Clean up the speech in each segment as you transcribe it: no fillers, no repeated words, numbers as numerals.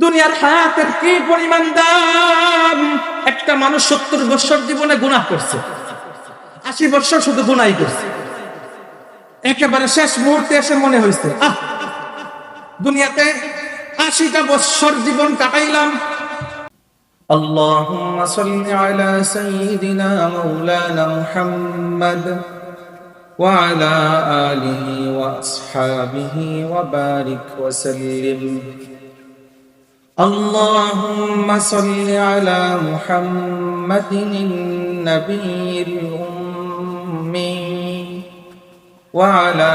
দুনিয়ার হায়াতের কি পরিমাণ দাম। একটা মানুষ 70 বছর জীবনে গুনাহ করছে, 80 বছর শুধু গুনাহই করছে। একেবারে শেষ মুহূর্তে এসে মনে হয়েছে দুনিয়াতে 80টা বছর জীবন কাটাইলাম। اللهم صل على سيدنا مولانا محمد وعلى آله وأصحابه وبارك وسلم. اللهم صل على محمد النبي الأمي وعلى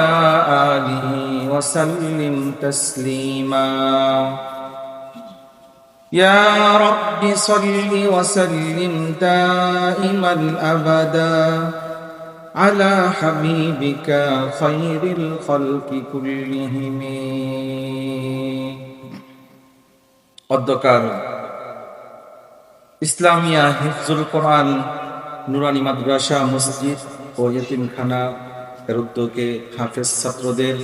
آله وسلم تسليما. يا رب صل وسلم دائما أبدا على حبيبك خير الخلق كلهم. অধ্যকার ইসলামিয়া হিফজুল কোরআন নুরানি মাদ্রাসা মসজিদ ও ইতিমখানা এর উদ্যোগে হাফেজ ছাত্রদের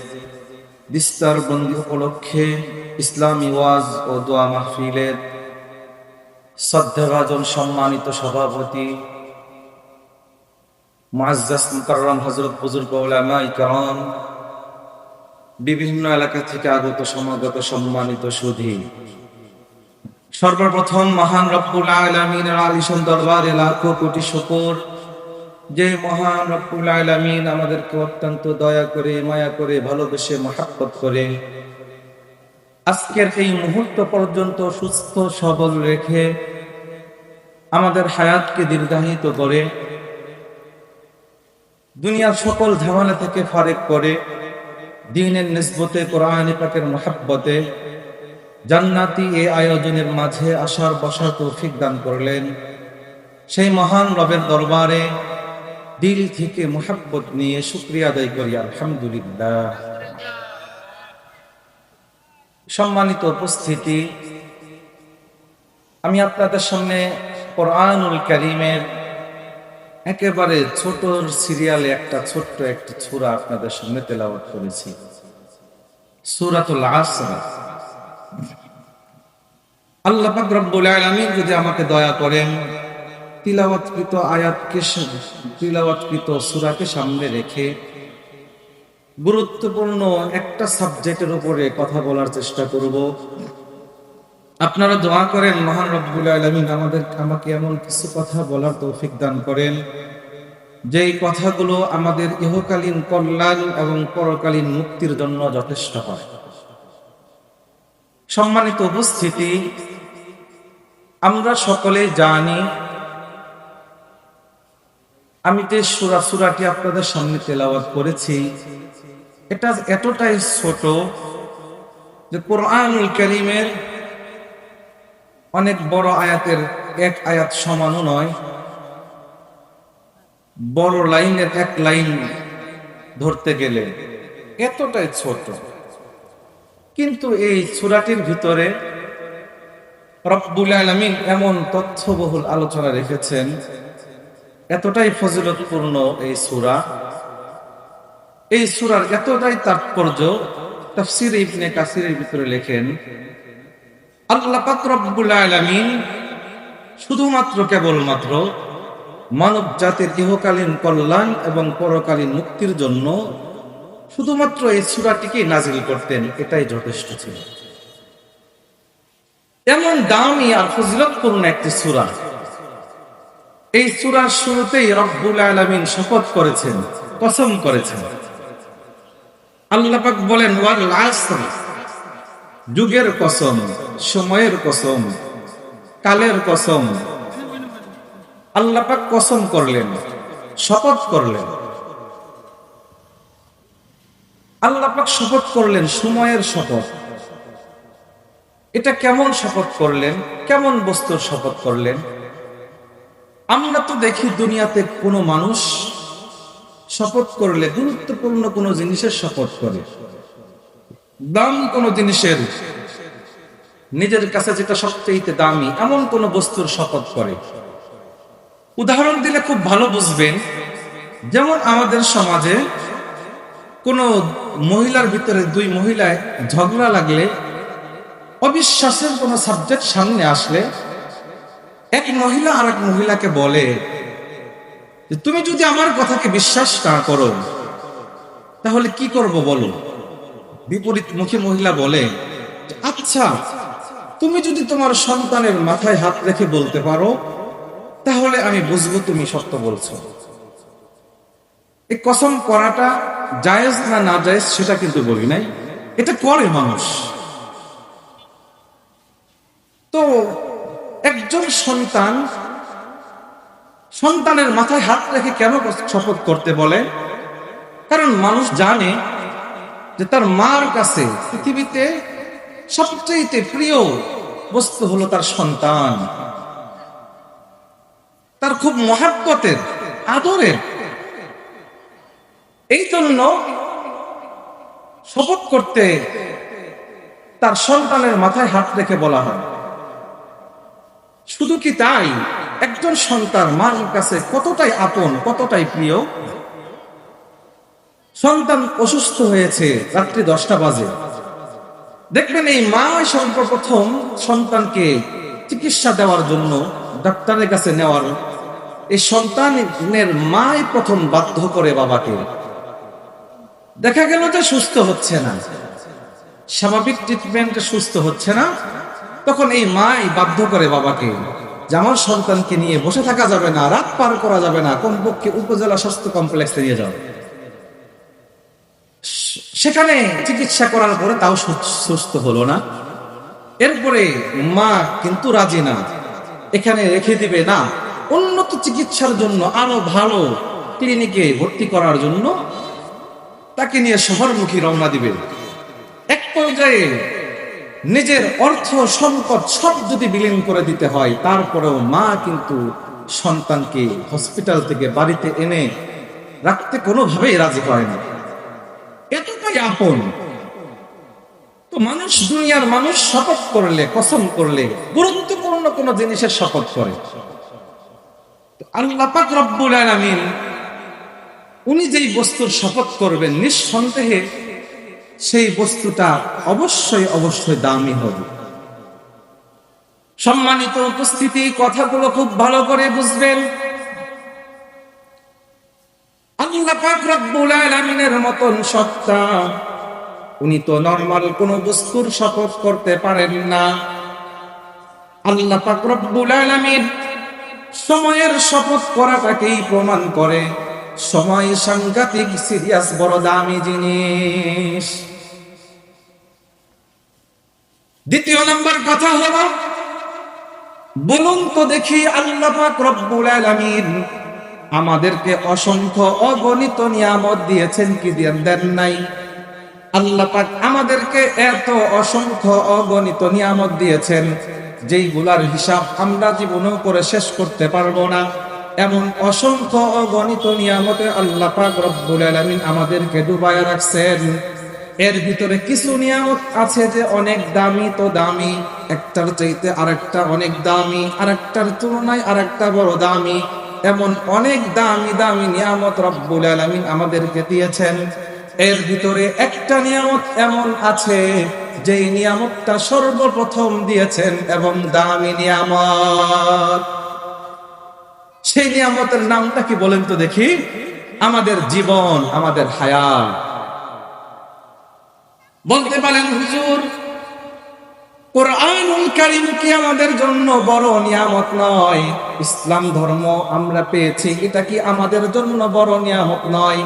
বিস্তার বন্দি উপলক্ষে ইসলামী ওয়াজ ও দোয়া মাহফিলের শ্রদ্ধাভাজন সম্মানিত সভাপতি মুআজ্জাজ মুকাররম হযরত বুজুর্গ উলামায়ে কেরাম, বিভিন্ন এলাকা থেকে আগত সমাগত সম্মানিত সুধী, সর্বপ্রথম মহান রব্বুল আলামিনের আলিশান দরবারে লাখো কোটি শুকর, যে মহান রব্বুল আলামিন আমাদেরকে অত্যন্ত দয়া করে, মায়া করে, ভালোবেসে, মহব্বত করে আজকের এই মুহূর্ত পর্যন্ত সুস্থ সবল রেখে আমাদের হায়াতকে দীর্ঘায়িত করে দুনিয়ার সকল ঝামেলা থেকে ফারেক করে দ্বীনের নিসবতে, কোরআন পাকের মহব্বতে জান্নাতি এই আয়োজনের মাঝে আসার বসার তৌফিক দান করলেন। সেই মহান রবের দরবারে দিল থেকে মহব্বত নিয়ে শুকরিয়া আদায় করি, আলহামদুলিল্লাহ। সম্মানিত উপস্থিতি, আমি আপনাদের সামনে কোরআনুল কারীমের একেবারে ছোট সিরিয়ালে ছোট্ট একটা সূরা আপনাদের সামনে তেলাওয়াত করেছি, সূরাতুল আসর। আল্লাহ পাক রব্বুল আলামিন যদি আমাকে দয়া করেন, তিলাওয়াতকৃত সূরাকে সামনে রেখে গুরুত্বপূর্ণ একটা সাবজেক্টের উপরে কথা বলার চেষ্টা করব। আপনারা দোয়া করেন মহান রব্বুল আলামিন আমাকে এমন কিছু কথা বলার তৌফিক দান করেন যেই কথাগুলো আমাদের ইহকালীন কল্যাণ এবং পরকালীন মুক্তির জন্য যথেষ্ট হয়। সম্মানিত উপস্থিতি, আমরা সকলে জানি, আমি যে সূরাটি আপনাদের সামনে তেলাওয়াত করেছি এটা এতটাই ছোট যে কোরআনুল কারীমের অনেক বড় আয়াতের এক আয়াত সমানও নয়, বড় লাইনের এক লাইন ধরতে গেলে এতটাই ছোট। কিন্তু এই সূরাটির ভিতরে রব্বুল আলামিন এমন তথ্যবহুল আলোচনা রেখেছেন, এতটাই ফজিলতপূর্ণ এই সূরা, এই সূরার এতটাই তাৎপর্য। তাফসীর ইবনে কাসিরের ভিতরে লেখেন, আল্লাহ পাক রব্বুল আলামিন শুধুমাত্র কেবলমাত্র মানব জাতির ইহকালীন কল্যাণ এবং পরকালীন মুক্তির জন্য শুধুমাত্র এই সূরাটিকে নাজিল করতেন, এটাই যথেষ্ট ছিল। এমন দামি আর ফজিলতপূর্ণ একটি সূরা। এই সূরার শুরুতেই রব্বুল আলামিন শপথ করেছেন, কসম করেছেন। আল্লাহ পাক বলেন, ওয়াল আসর, যুগের কসম, সময়ের কসম, কালের কসম। আল্লাহ পাক কসম করলেন, শপথ করলেন। আল্লাহ পাক শপথ করলেন, সময়ের শপথ। এটা কেমন শপথ করলেন, কেমন বস্তুর শপথ করলেন? আমরা তো দেখি দুনিয়াতে কোনো মানুষ শপথ করলে গুরুত্বপূর্ণ কোনো জিনিসের শপথ করে, দামি কোনো জিনিসের, নিজের কাছে যেটা সবচেয়ে দামি এমন কোন বস্তুর শপথ করে। উদাহরণ দিলে খুব ভালো বুঝবেন। যেমন আমাদের সমাজে কোন মহিলার ভিতরে দুই মহিলায় ঝগড়া লাগলে অবিশ্বাসের কোন সাবজেক্ট সামনে আসলে এক মহিলা আর এক মহিলাকে বলে যে তুমি যদি আমার কথাকে বিশ্বাস না করো তাহলে কি করব বলো। বিপরীত মুখী মহিলা বলে, আচ্ছা তুমি যদি তোমার সন্তানের মাথায় হাত রেখে বলতে পারো তাহলে আমি বুঝবো তুমি সত্য বলছো। এই কসম করাটা জায়েজ না না জায়েজ সেটা কিন্তু বলি নাই, এটা করে মানুষ। তো একজন সন্তানের মাথায় হাত রেখে কেন শপথ করতে বলে? কারণ মানুষ জানে যে তার মার কাছে পৃথিবীতে সবচেয়ে প্রিয় বস্তু হলো তার সন্তান, তার খুব মহাব্বতের, আদরের। এই জন্য শপথ করতে তার সন্তানের মাথায় হাত রেখে বলা হয়। শুধু কি তাই, একজন সন্তান মার কাছে কতটাই আপন, কতটাই প্রিয়। সন্তান অসুস্থ হয়েছে, রাত্রি 10টা বাজে, দেখবেন এই মা সর্বপ্রথম সন্তানকে চিকিৎসা দেওয়ার জন্য ডাক্তারের কাছে নেওয়ার, এই সন্তানের মাই প্রথম বাধ্য করে বাবাকে। দেখা গেল যে সুস্থ হচ্ছে না, স্বাভাবিক ট্রিটমেন্টে সুস্থ হচ্ছে না, তখন এই মাই বাধ্য করে বাবাকে যে আমার সন্তানকে নিয়ে বসে থাকা যাবে না, রাত পার করা যাবে না, কমপক্ষে উপজেলা স্বাস্থ্য কমপ্লেক্সে নিয়ে যাও। সেখানে চিকিৎসা করার পরে তাও সুস্থ হলো না। এরপরে মা কিন্তু রাজি না, এখানে রেখে দিবে না, উন্নত চিকিৎসার জন্য আরো ভালো ক্লিনিকে ভর্তি করার জন্য তাকে নিয়ে শহরমুখী রওনা দিবে। এক পর্যায়ে নিজের অর্থ সম্পদ সব যদি বিলীন করে দিতে হয়, তারপরেও মা কিন্তু সন্তানকে হসপিটাল থেকে বাড়িতে এনে রাখতে কোনোভাবেই রাজি হয় না, এতটাই আপন। তো মানুষ, দুনিয়ার মানুষ শপথ করলে, কসম করলে গুরুত্বপূর্ণ কোন জিনিসের শপথ করে। আল্লাহ পাক রব্বুল আলামিন উনি যেই বস্তুর শপথ করবেন, নিঃসন্দেহে সেই বস্তুটা অবশ্যই অবশ্যই দামি হবে। সম্মানিত উপস্থিতি, কথাগুলো খুব ভালো করে বুঝবেন। আল্লাহ পাক রব্বুল আলামিনের মতন সত্তা, উনি তো নরমাল কোন বস্তুর শপথ করতে পারেন না। আল্লাহ পাক রব্বুল আলামিন সময়ের শপথ করাটাকেই প্রমাণ করে। সময় সাংঘাতিক সিরিয়াস, বড় দামি জিনিস। দ্বিতীয় নম্বর কথা হলো, বলুন তো দেখি আল্লাহ পাক রব্বুল আলামিন আমাদেরকে অসংখ্য অগণিত নিয়ামত দিয়েছেন কি দেন নাই? আল্লাহ পাক আমাদেরকে এত অসংখ্য অগণিত নিয়ামত দিয়েছেন যেইগুলার হিসাব আমরা জীবনেও করে শেষ করতে পারবো না। এমন অসংখ্য অগণিত নিয়ামতে আল্লাহ পাক রব্বুল আলামিন আমাদেরকে ডুবাইয়া রাখছেন। এর ভিতরে কিছু নিয়ামত আছে যে অনেক দামি, তো দামি, একটার চাইতে আরেকটা অনেক দামি, আরেকটার তুলনায় আরেকটা বড় দামি। এমন অনেক দামি দামি নিয়ামত রব্বুল আলামিন আমাদেরকে দিয়েছেন। এর ভিতরে একটা নিয়ামত এমন আছে যেই নিয়ামতটা সর্বপ্রথম দিয়েছেন এবং দামি নিয়ামত। সেই নিয়ামতের নামটা কি বলেন তো দেখি? আমাদের জীবন, আমাদের হায়াত। বলতে পারেন হুজুর, কোরআনুল কারীম কি আমাদের জন্য বড় নিয়ামত নয়? ইসলাম ধর্ম আমরা পেয়েছি, এটা কি আমাদের জন্য বড় নিয়ামত নয়?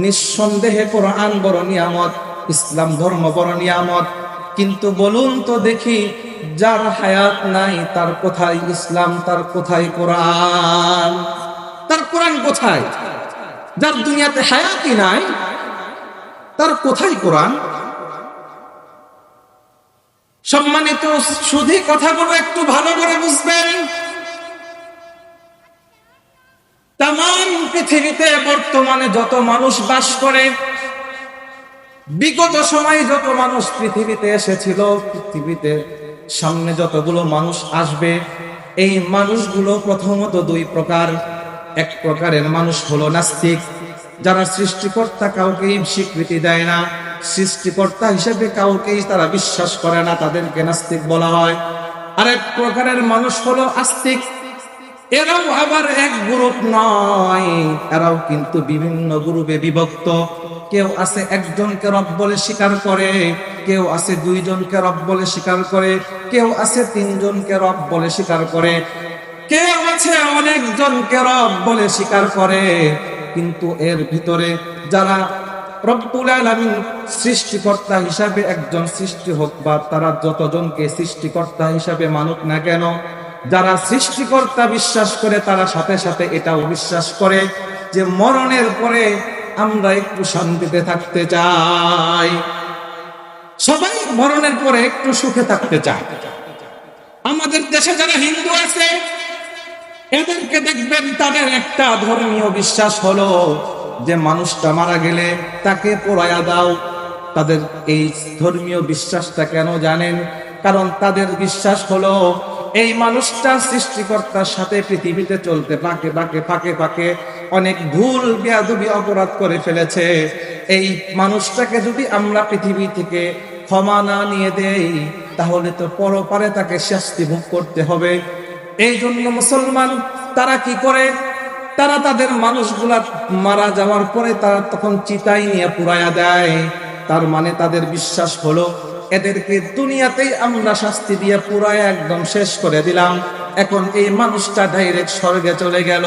নিঃসন্দেহে কোরআন বড় নিয়ামত, ইসলাম ধর্ম বড় নিয়ামত। কিন্তু বলুন তো দেখি, যার হায়াত নাই তার কোথায় ইসলাম, তার কোথায় কোরআন? তার কোরআন কোথায়? যার দুনিয়াতে হায়াতই নাই তার কোথায় কোরআন? সম্মানিত শুধু কথাগুলো একটু ভালো করে বুঝবেন। তাম পৃথিবীতে বর্তমানে যত মানুষ বাস করে, বিগত সময়ে যত মানুষ পৃথিবীতে এসেছিল, পৃথিবীতে সামনে যতগুলো মানুষ আসবে, এই মানুষগুলো প্রথমত দুই প্রকার। এক প্রকারের মানুষ হলো নাস্তিক, যারা সৃষ্টিকর্তা কাউকে স্বীকৃতি দেয় না। সৃষ্টিকর্তা হিসেবে কাউকেই তারা বিশ্বাস করে না, তাদেরকে নাস্তিক বলা হয়। আরেক প্রকারের মানুষ হলো আস্তিক। এরাও আবার এক গ্রুপ নয়, এরাও কিন্তু বিভিন্ন গ্রুপে বিভক্ত। কেউ আছে একজনকে রব বলে স্বীকার করে, কেউ আছে দুইজনকে রব বলে স্বীকার করে, কেউ আছে তিনজনকে রব বলে স্বীকার করে, কেউ আছে অনেকজনকে রব বলে স্বীকার করে। কিন্তু এর ভিতরে যারা রব্বুল আলামিন সৃষ্টিকর্তা হিসাবে একজন সৃষ্টি হোক বা তারা যতজনকে সৃষ্টিকর্তা হিসাবে মানুক না কেন, যারা সৃষ্টিকর্তা বিশ্বাস করে তারা সাথে সাথে এটাও বিশ্বাস করে যে মরণের পরে আমরা একটু শান্তিতে থাকতে চাই। সবাই মরণের পরে একটু সুখে থাকতে চায়। আমাদের দেশে যারা হিন্দু আছে এদেরকে দেখবেন তাদের একটা ধর্মীয় বিশ্বাস হলো যে মানুষটা মারা গেলে তাকে পোড়ায়া দাও। তাদের এই ধর্মীয় বিশ্বাসটা কেন জানেন? কারণ তাদের বিশ্বাস হলো এই মানুষটা সৃষ্টিকর্তার সাথে পৃথিবীতে চলতে ফাঁকে অনেক ভুল বেয়াদবি অপরাধ করে ফেলেছে। এই মানুষটাকে যদি আমরা পৃথিবী থেকে ক্ষমা না নিয়ে দেই তাহলে তো পরপারে তাকে শাস্তি ভোগ করতে হবে। এই জন্য মুসলমান তারা কি করে, তারা তাদের মানুষগুলা মারা যাওয়ার পরে তারা তখন চিতায় নিয়ে পুড়ায়া দেয়। তার মানে তাদের বিশ্বাস হলো এদেরকে দুনিয়াতেই আমরা শাস্তি দিয়ে পুরায় একদম শেষ করে দিলাম, এখন এই মানুষটা ডাইরেক্ট স্বর্গে চলে গেল।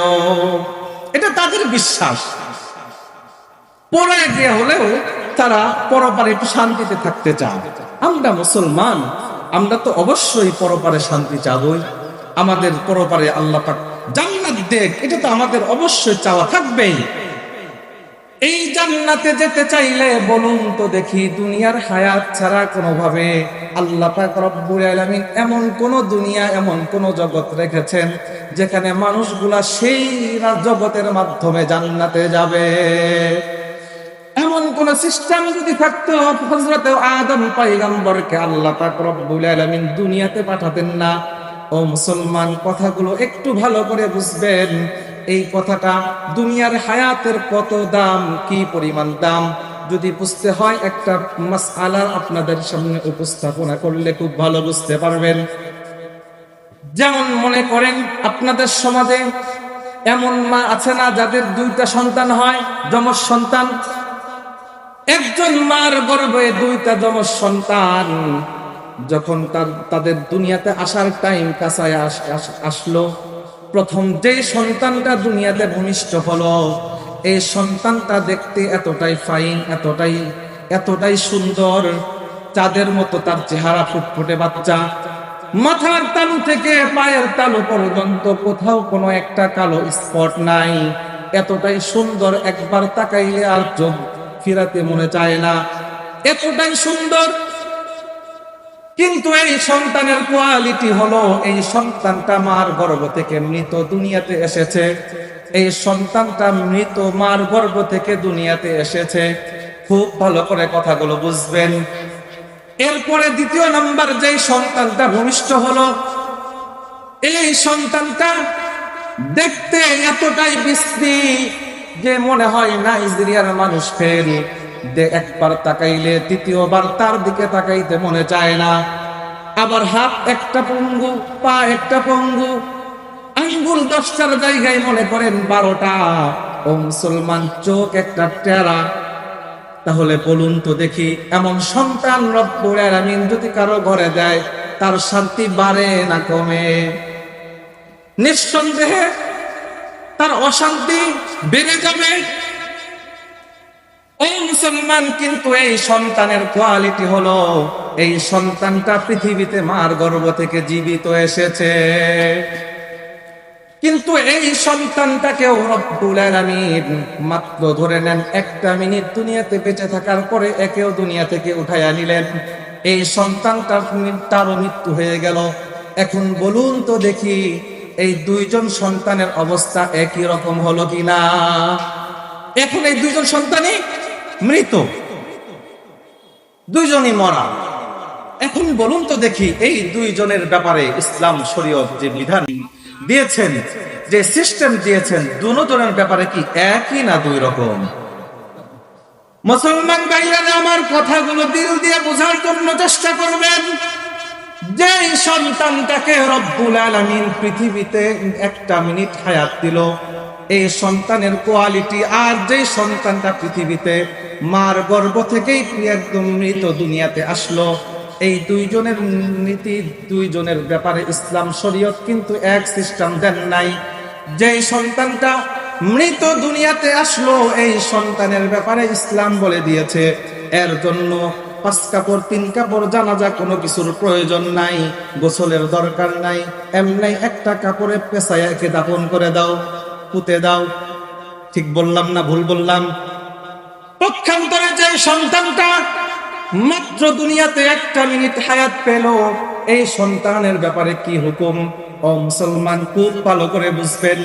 এটা তাদের বিশ্বাস। পড়ায় দেয়া হলেও তারা পরপারে একটু শান্তিতে থাকতে চায়। আমরা মুসলমান, আমরা তো অবশ্যই পরপারে শান্তি চাবই। আমাদের পরপারে আল্লাহ পাক জান্নাত দেখ, এটা তো আমাদের অবশ্যই চাওয়া থাকবেই। এই জান্নাতে যেতে চাইলে বলুন তো দেখি দুনিয়ার হায়াত ছাড়া কোনোভাবে আল্লাহ পাক রব্বুল আলামিন এমন কোন দুনিয়া, এমন কোন জগৎ রেখেছেন যেখানে মানুষগুলা সেই জগতের মাধ্যমে জান্নাতে যাবে? এমন কোন সিস্টেম যদি থাকতো হযরত আদম পয়গম্বরকে আল্লাহ পাক রব্বুল আলামিন দুনিয়াতে পাঠাতেন না। ও মুসলমান, কথাগুলো একটু ভালো করে বুঝবেন। এই কথাটা দুনিয়ার হায়াতের কত দাম, কি পরিমাণ দাম, যদি বুঝতে হয় একটা মাসআলা আপনাদের সামনে উপস্থাপনা করলে খুব ভালো বুঝতে পারবেন। যেমন মনে করেন আপনাদের সমাজে এমন মা আছে না যাদের দুইটা সন্তান হয়, যমজ সন্তান। একজন মার গর্ভে দুইটা যমজ সন্তান। যখন তাদের দুনিয়াতে আসার টাইম কাছায় আসলো, প্রথম যে সন্তানটা দুনিয়াতে ভূমিষ্ঠ হলো, এই সন্তানটা দেখতে এতটাই ফাইন, এতটাই সুন্দর, চাঁদের মতো তার চেহারা, ফুটফুটে বাচ্চা। মাথার তালু থেকে পায়ের তালু পর্যন্ত কোথাও কোনো একটা কালো স্পট নাই। এতটাই সুন্দর, একবার তাকাইলে আর চোখ ফিরাতে মনে চায় না, এতটাই সুন্দর। কিন্তু এই সন্তানের কোয়ালিটি হলো, এই সন্তানটা মার গর্ভ থেকে মৃত দুনিয়াতে এসেছে। এই সন্তানটা মৃত মার গর্ভ থেকে দুনিয়াতে এসেছে। খুব ভালো করে কথাগুলো বুঝবেন। এরপরে দ্বিতীয় নাম্বার যে সন্তানটা ভূমিষ্ঠ হলো, এই সন্তানটা দেখতে এতটাই বিশ্রী যে মনে হয় নাইজেরিয়ার মানুষ ফেল। একবার তাকাইলে দ্বিতীয়বার তার দিকে তাকাইতে মনে চায় না। আবার হাত একটা পঙ্গু, পা একটা পঙ্গু, আঙ্গুল 10টার জায়গায় মনে করেন 12টা। ও মুসলমান, চোখ একটা টেরা। তাহলে বলুন তো দেখি, এমন সন্তান রব্বুল আলামিন যদি কারো ঘরে দেয় তার শান্তি বাড়ে না কমে? নিঃসন্দেহে তার অশান্তি বেড়ে যাবে। ও মুসলমান, কিন্তু এই সন্তানের কোয়ালিটি হলো, এই সন্তানটা পৃথিবীতে মার গর্ভ থেকে জীবিত এসেছে। কিন্তু এই সন্তানটাকেও রব্বুল আলামিন মাত্র ধরে নেন 1 মিনিট দুনিয়াতে বেঁচে থাকার পরে একেও দুনিয়া থেকে উঠাইয়া নিলেন। এই সন্তানটারও মৃত্যু হয়ে গেল। এখন বলুন তো দেখি, এই দুইজন সন্তানের অবস্থা একই রকম হলো কিনা? এখন এই দুইজন সন্তানই মৃত, দুইজনই মরা। এখন বলুন তো দেখি, এই দুইজনের ব্যাপারে ইসলাম শরীয়ত যে বিধান দিয়েছেন, যে সিস্টেম দিয়েছেন, দুজনের ব্যাপারে কি একই না দুই রকম? মুসলমান ভাইরা আমার কথাগুলো দিল দিয়ে বোঝার জন্য চেষ্টা করবেন। যে সন্তানটাকে রব্বুল আলামিন পৃথিবীতে একটা মিনিট হায়াত দিল, এই সন্তানের কোয়ালিটি আর যে সন্তানটা পৃথিবীতে মার গর্ভ থেকেই একদম মৃত দুনিয়াতে আসলো, এই দুইজনের নীতি, দুইজনের ব্যাপারে ইসলাম শরীয়ত কিন্তু এক সিস্টেম দেন নাই। যে সন্তানটা মৃত দুনিয়াতে আসলো, এই সন্তানের ব্যাপারে ইসলাম বলে দিয়েছে এর জন্য 5 কাপড় 3 কাপড় জানাজা কোনো কিছুর প্রয়োজন নাই, গোসলের দরকার নাই, এমনি একটা কাপড়ে পেঁচায় একে দাফন করে দাও, পুঁতে দাও। ঠিক বললাম না ভুল বললাম? পক্ষান্তরে যে সন্তানটা মাত্র দুনিয়াতে একটা মিনিট হায়াত পেল, এই সন্তানের ব্যাপারে কি হুকুম? ও মুসলমান, খুব ভালো করে বুঝবেন।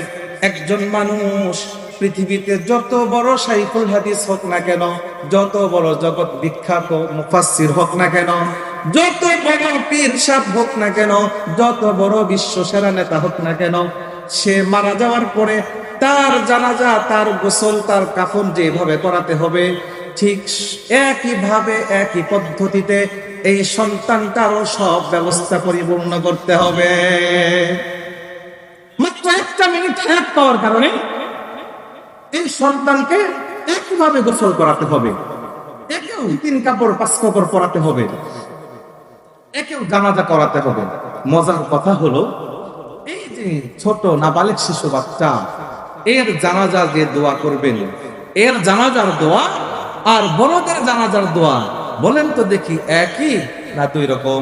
একজন মানুষ পৃথিবীতে যত বড় শাইখুল হাদিস হোক না কেন, যত বড় জগৎ বিখ্যাত মুফাসসির হোক না কেন, যত বড় পীর সাহেব হোক না কেন, যত বড় বিশ্ব সেরা নেতা হোক না কেন, সে মারা যাওয়ার পরে তার জানাজা, তার গোসল, তার কাফন যেভাবে করাতে হবে, ঠিক একইভাবে একই পদ্ধতিতে এই সন্তানটারও সব ব্যবস্থা পরিপূর্ণ করতে হবে। মাত্র একটা মিনিট হায়াত পাওয়ার কারণে এই সন্তানকে একইভাবে গোসল করাতে হবে, একেও 3 কাপড় 5 কাপড় পরাতে হবে, একেও জানাজা করাতে হবে। মজার কথা হলো, এই যে ছোট নাবালিগ শিশু বাচ্চা, এর জানাজা যে দোয়া করবেন, এর জানাজার দোয়া আর বড়দের জানাজার দোয়া বলেন তো দেখি একই না 2 রকম?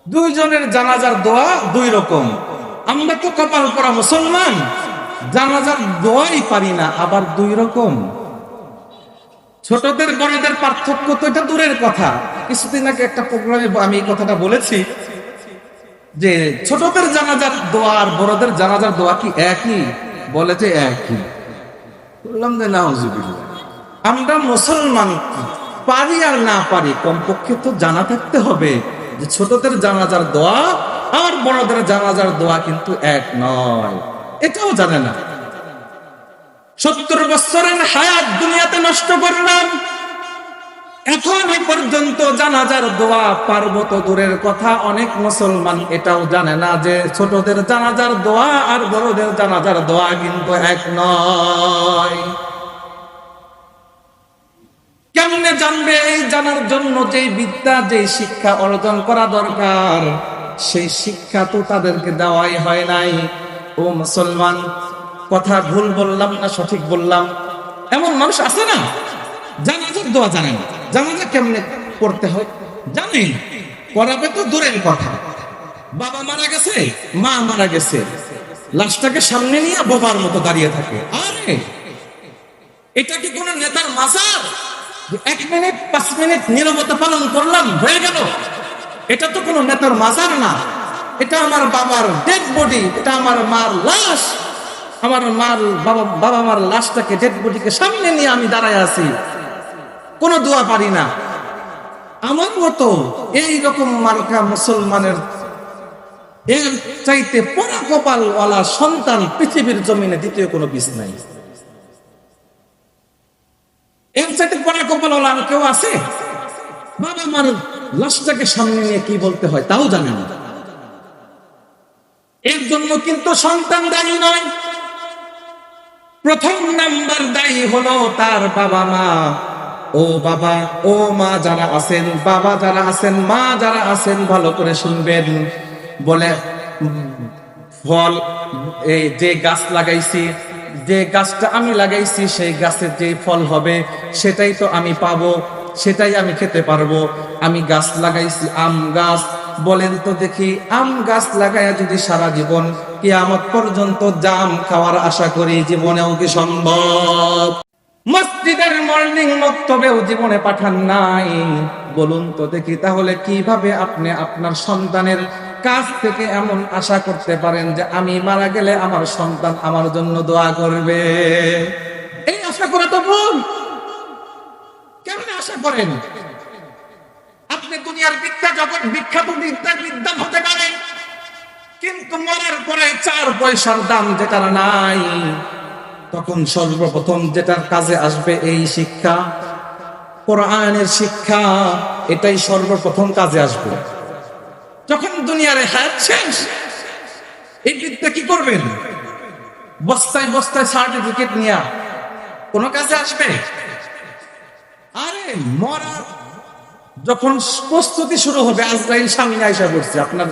দুইজনের জানাজার দোয়া 2 রকম। আমরা তো কপাল পরা মুসলমান, জানাজার দোয়াই পারি না, আবার 2 রকম। ছোটদের বড়দের পার্থক্য তো এটা দূরের কথা। কিছুদিন আগে একটা প্রোগ্রামে আমি এই কথাটা বলেছি যে ছোটদের জানাজার দোয়া আর বড়দের জানাজার দোয়া কি একই? বলে যে একই। বললাম যে নাউজুবিল্লাহ। আমরা মুসলমান পারি আর না পারি, কমপক্ষে তো জানা থাকতে হবে যে ছোটদের জানাজার দোয়া আর বড়দের জানাজার দোয়া কিন্তু এক নয়। এটাও জানে না। 70 বছরের হায়াত দুনিয়াতে নষ্ট করলাম, এখন পর্যন্ত জানাজার দোয়া পারবো তো দূরের কথা, অনেক মুসলমান এটাও জানে না যে ছোটদের জানাজার দোয়া আর বড়দের জানাজার দোয়া কিন্তু এক নয়। কেমনে জানবে? এই জানার জন্য যে বিদ্যা, যে শিক্ষা অর্জন করা দরকার, সেই শিক্ষা তো তাদেরকে দেওয়াই হয় নাই। ও মুসলমান, কথা ভুল বললাম না সঠিক বললাম? এমন মানুষ আছে না জানাজার দোয়া জানে না, জানাজা কেমনে করতে হয় জানে, করাবে তো দূরের কথা। বাবা মারা গেছে, মা মারা গেছে, লাশটাকে সামনে নিয়ে বোবার মতো দাঁড়িয়ে থাকে। আরে এটা কি কোন নেতার মাজার? 1 মিনিট 5 মিনিট নীরবতা পালন করলাম, হয়ে গেল? এটা তো কোনো নেতার মাজার না, এটা আমার বাবার ডেড বডি, এটা আমার মার লাশ। আমার মার বাবা মার লাশটাকে, ডেড বডিকে সামনে নিয়ে আমি দাঁড়ায় আছি, কোনো দোয়া পারি না। আমার মতো এই রকম মার্কা মুসলমানের এর চাইতে পোড়া কপালওয়ালা সন্তান পৃথিবীর জমিনে দ্বিতীয় কোনো বীজ নাই। এর চাইতে পোড়া কপালওয়ালা আর কেউ আছে? বাবা মার লাশটাকে সামনে নিয়ে কি বলতে হয় তাও জানে না। এর জন্য কিন্তু সন্তান দায়ী নয়, প্রথম নাম্বার দায়ী হলো তার বাবা মা। ও বাবা, ও মা যারা আছেন, বাবা যারা আছেন, মা যারা আছেন, ভালো করে শুনবেন। বলে ফল, এই যে গাছ লাগাইছি, যে গাছটা আমি লাগাইছি, সেই গাছের যে ফল হবে সেটাই তো আমি পাবো, সেটাই আমি খেতে পারবো। আমি গাছ লাগাইছি আম গাছ, বলেন তো দেখি আম গাছ লাগাইয়া যদি সারা জীবন কিয়ামত পর্যন্ত জাম খাওয়ার আশা করি, জীবনেও কি সম্ভব? মসজিদের মর্নিং বক্তব্যেও জীবনে পাঠান নাই, বলুন তো দেখি তাহলে কিভাবে আপনি আপনার সন্তানের কাছ থেকে এমন আশা করতে পারেন যে আমি মারা গেলে আমার সন্তান আমার জন্য দোয়া করবে? এই আশা করা তো ভুল। কেমন আশা করেন? আপনি দুনিয়ার বিদ্যা জগৎ বিখ্যাত বিদ্যান হতে পারেন, কিন্তু মরার পরে 4 পয়সার দাম যেটা নাই, তখন সর্বপ্রথম যেটার কাজে আসবে এই শিক্ষা, কোরআনের শিক্ষা, এটাই সর্বপ্রথম কাজে আসবে। যখন দুনিয়ার হায়াত শেষ, এই বিদ্যা কি করবেন? বস্তায় বস্তায় সার্টিফিকেট নিয়ে কোনো কাজে আসবে? আরে মরার যখন প্রস্তুতি শুরু হবে, আজরাইল সামনে আইসা পড়ছে, আপনার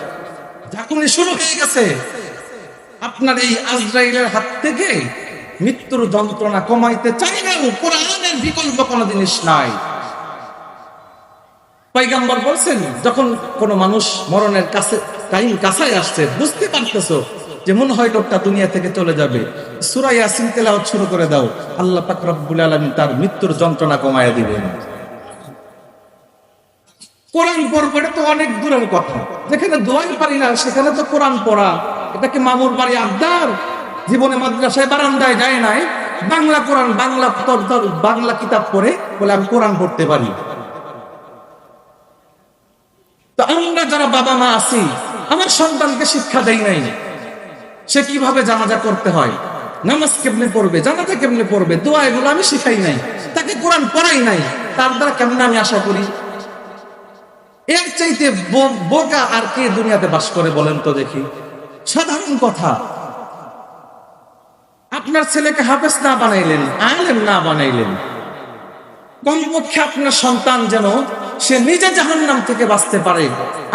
ঝাঁকুনি শুরু হয়ে গেছে, আপনার এই আজরাইলের হাত থেকে মৃত্যুর যন্ত্রণা কমাইতে চাইলেও কোরআনের বিকল্প কোনো জিনিস নাই। পয়গম্বর বলছেন, যখন কোন মানুষ মরণের কাছে টাইম কাছাই আসছে, বুঝতে পারতেছো যে মনে হয় লোকটা দুনিয়া থেকে চলে যাবে, সূরা ইয়াসিন তেলাওয়াত শুরু করে দাও, আল্লাহ পাক রব্বুল আলামিন তার মৃত্যুর যন্ত্রণা কমায়া দিবেন। কোরআন পড়বো এটা তো অনেক দূরের কথা, যেখানে দোয়াই পারি না সেখানে তো কোরআন পড়া, এটা কি মামুর বাড়ি আবদার? জীবনে মাদ্রাসায় বারান্দায় যায় নাই, বাংলা কোরআন, বাংলা কিতাব পড়ে বলে আমি কোরআন পড়তে পারি। তো আমরা যারা বাবা মা আছি, আমার সন্তানকে শিক্ষা দেই নাই, সে কিভাবে জানাজা করতে হয়, নামাজ কেমনে পড়বে, জানাজা কেমনে পড়বে, দোয়া, এগুলো আমি শিখাই নাই, তাকে কোরআন পড়াই নাই, তার দ্বারা কেমনে আমি আশা করি? এর চাইতে বোকা আর কে দুনিয়াতে বাস করে বলেন তো দেখি? সাধারণ কথা, আপনার ছেলেকে হাফেজ না বানাইলেন, আলেম না বানাইলেন, কমপক্ষে আপনার সন্তান যেন সে নিজে জাহান্নাম থেকে বাঁচতে পারে,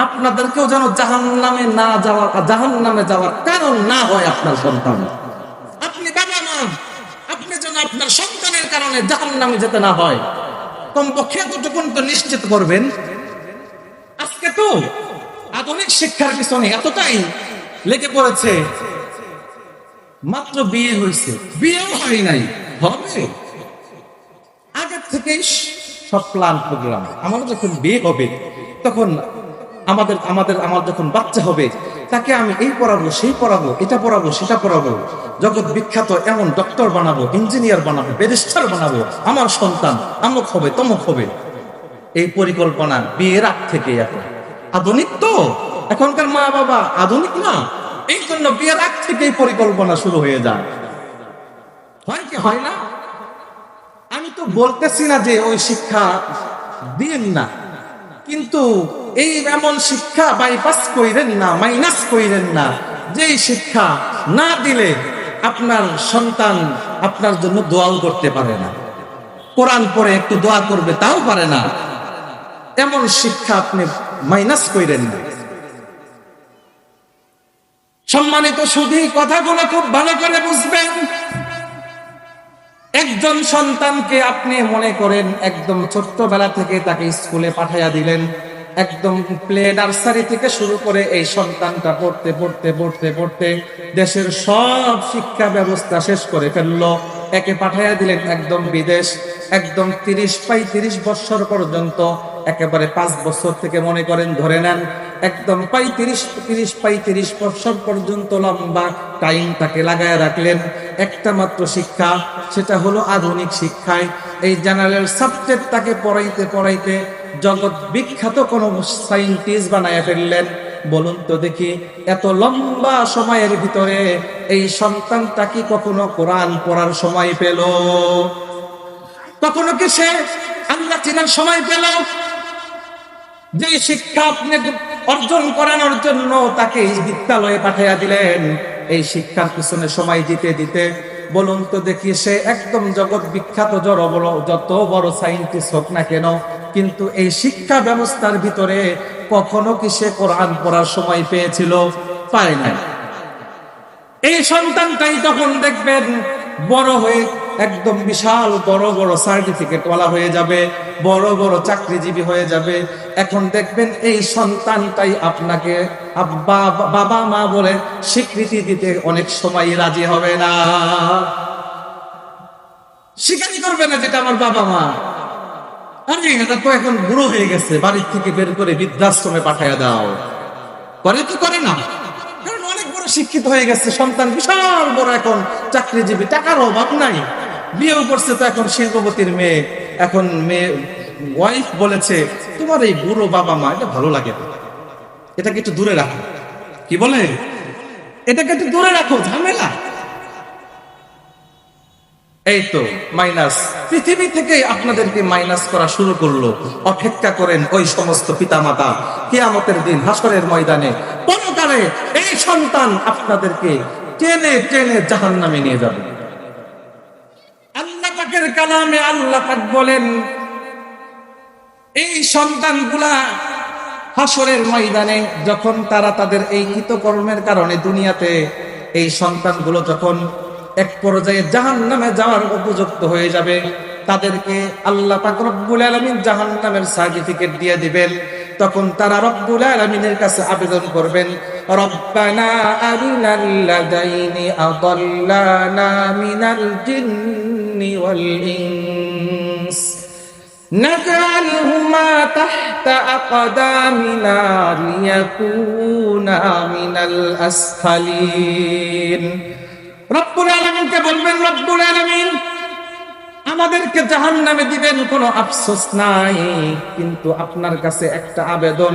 আপনাদেরকেও যেন জাহান্নামে যাওয়ার কারণ না হয় আপনার সন্তান। আপনি বাবা মা, আপনি যেন আপনার সন্তানের কারণে জাহান্নামে যেতে না হয়, কমপক্ষে এতটুকুন তো নিশ্চিত করবেন। আজকে তো আধুনিক শিক্ষার পিছনে এতটাই লেগে পড়েছে, মাত্র বিয়ে হয়েছে, বিয়েও হয় নাই, হবে আগের থেকেই সব প্ল্যান প্রোগ্রাম। আমার যখন বিয়ে হবে, তখন আমার যখন বাচ্চা হবে, তাকে আমি এই পড়াবো, সেই পড়াবো, এটা পড়াবো, সেটা পড়াবো, জগৎ বিখ্যাত এমন ডক্টর বানাবো, ইঞ্জিনিয়ার বানাবো, ব্যারিস্টার বানাবো, আমার সন্তান আমুক হবে, তমুক হবে। এই পরিকল্পনা বিয়ের আগ থেকে। এখন আধুনিক তো, এখনকার মা বাবা আধুনিক না, এই জন্য বিয়ের আগ থেকেই পরিকল্পনা শুরু হয়ে যায়। হয় কি হয় না? আমি তো বলতেছি না যে ওই শিক্ষা দিন না, কিন্তু এই এমন শিক্ষা বাইপাস কইরেন না, মাইনাস কইরেন না, যেই শিক্ষা না দিলে আপনার সন্তান আপনার জন্য দোয়াও করতে পারে না, কোরআন পড়ে একটু দোয়া করবে তাও পারে না, এমন শিক্ষা আপনি মাইনাস কইরেন না। সম্মানিত সুধী, কথাগুলো খুব ভালো করে বুঝবেন। একজন সন্তানকে আপনি মনে করেন একদম ছোট্টবেলা থেকে তাকে স্কুলে পাঠাইয়া দিলেন, একদম প্লে নার্সারি থেকে শুরু করে এই সন্তানটা পড়তে পড়তে পড়তে পড়তে দেশের সব শিক্ষা ব্যবস্থা শেষ করে ফেললো, একে পাঠাইয়া দিলেন একদম বিদেশ, একদম 30-35 বছর পর্যন্ত, একেবারে 5 বছর থেকে মনে করেন ধরে নেন, একদম 35 বছর পর্যন্ত লম্বা টাইম তাকে লাগায় রাখলেন একটা মাত্র শিক্ষা, সেটা হলো আধুনিক শিক্ষায়। এই জেনারেল সাবজেক্ট তাকে পড়াইতে পড়াইতে জগৎ বিখ্যাত কোন সায়েন্টিস্ট বানায় ফেললেন। বলুন তো দেখি, এত লম্বা সময়ের ভিতরে এই সন্তানটা কি কখনো কোরআন পড়ার সময় পেল? কখনো কি সে আল্লাহ চিনার সময় পেল? যে শিক্ষা আপনি অর্জন করানোর জন্য তাকে বিদ্যালয়ে পাঠাইয়া দিলেন, এই শিক্ষার পিছনে সময় দিতে দিতে বলুন তো দেখি, সে একদম জগৎ বিখ্যাত যত বড় সায়েন্টিস্ট হোক না কেন, কিন্তু এই শিক্ষা ব্যবস্থার ভিতরে কখনো কি সে কোরআন পড়ার সময় পেয়েছিল? পায় নাই। এই সন্তানটাই তখন দেখবেন বড় হয়ে একদম বিশাল বড় বড় সার্টিফিকেট ওয়ালা হয়ে যাবে, বড় বড় চাকরিজীবী হয়ে যাবে। এখন দেখবেন এই সন্তানটাই আপনাকে আব্বা বাবা মা বলে স্বীকৃতি দিতে অনেক সময় রাজি হবে না, স্বীকারই করবে না যেটা আমার বাবা মা। আরে এটা তো এখন বুড়ো হয়ে গেছে, বাড়ির থেকে বের করে বৃদ্ধাশ্রমে পাঠাইয়া দাও। করে কি করে না? কারণ অনেক বড় শিক্ষিত হয়ে গেছে সন্তান, বিশাল বড় এখন চাকরিজীবী, টাকার অভাব নাই, বিয়েও করছে তো এখন শিল্পপতির মেয়ে। এখন মেয়ে ওয়াইফ বলেছে, তোমার এই বুড়ো বাবা মা এটা ভালো লাগে না, এটাকে একটু দূরে রাখো। কি বলে? এটাকে একটু দূরে রাখো, ঝামেলা। এই তো মাইনাস, পৃথিবী থেকে আপনাদেরকে মাইনাস করা শুরু করলো। অপেক্ষা করেন ওই সমস্ত পিতামাতা, কিয়ামতের দিন হাসরের ময়দানে পরকালে এই সন্তান আপনাদেরকে টেনে টেনে জাহান্নামে নিয়ে যাবে। আল্লাহ পাকের কালামে আল্লাহ পাক বলেন, এই সন্তানগুলা হাসরের ময়দানে যখন তারা তাদের এই কৃতকর্মের কারণে দুনিয়াতে এই সন্তানগুলো যখন এক পর্যায়ে জাহান্নামে যাওয়ার উপযুক্ত হয়ে যাবে, তাদেরকে আল্লাহ পাক রব্বুল আলামিন জাহান্নামের সার্টিফিকেট দিয়ে দিবেন। তখন তারা রব্বুল আলামিনের কাছে আবেদন করবেন, রব্বানা আরিনাল লাযাইনি আদাল্লানা মিনাল জিন্নি ওয়াল ইনস নাজআলহুমা তাহতা আকদামিনা লিয়াকুনা মিনাল আসফালিন। রব্বুল আলামিনকে বলবেন, রব্বুল আলামিন আমাদেরকে জাহান্নামে দিবেন, কোনো আফসোস নাই, কিন্তু আপনার কাছে একটা আবেদন,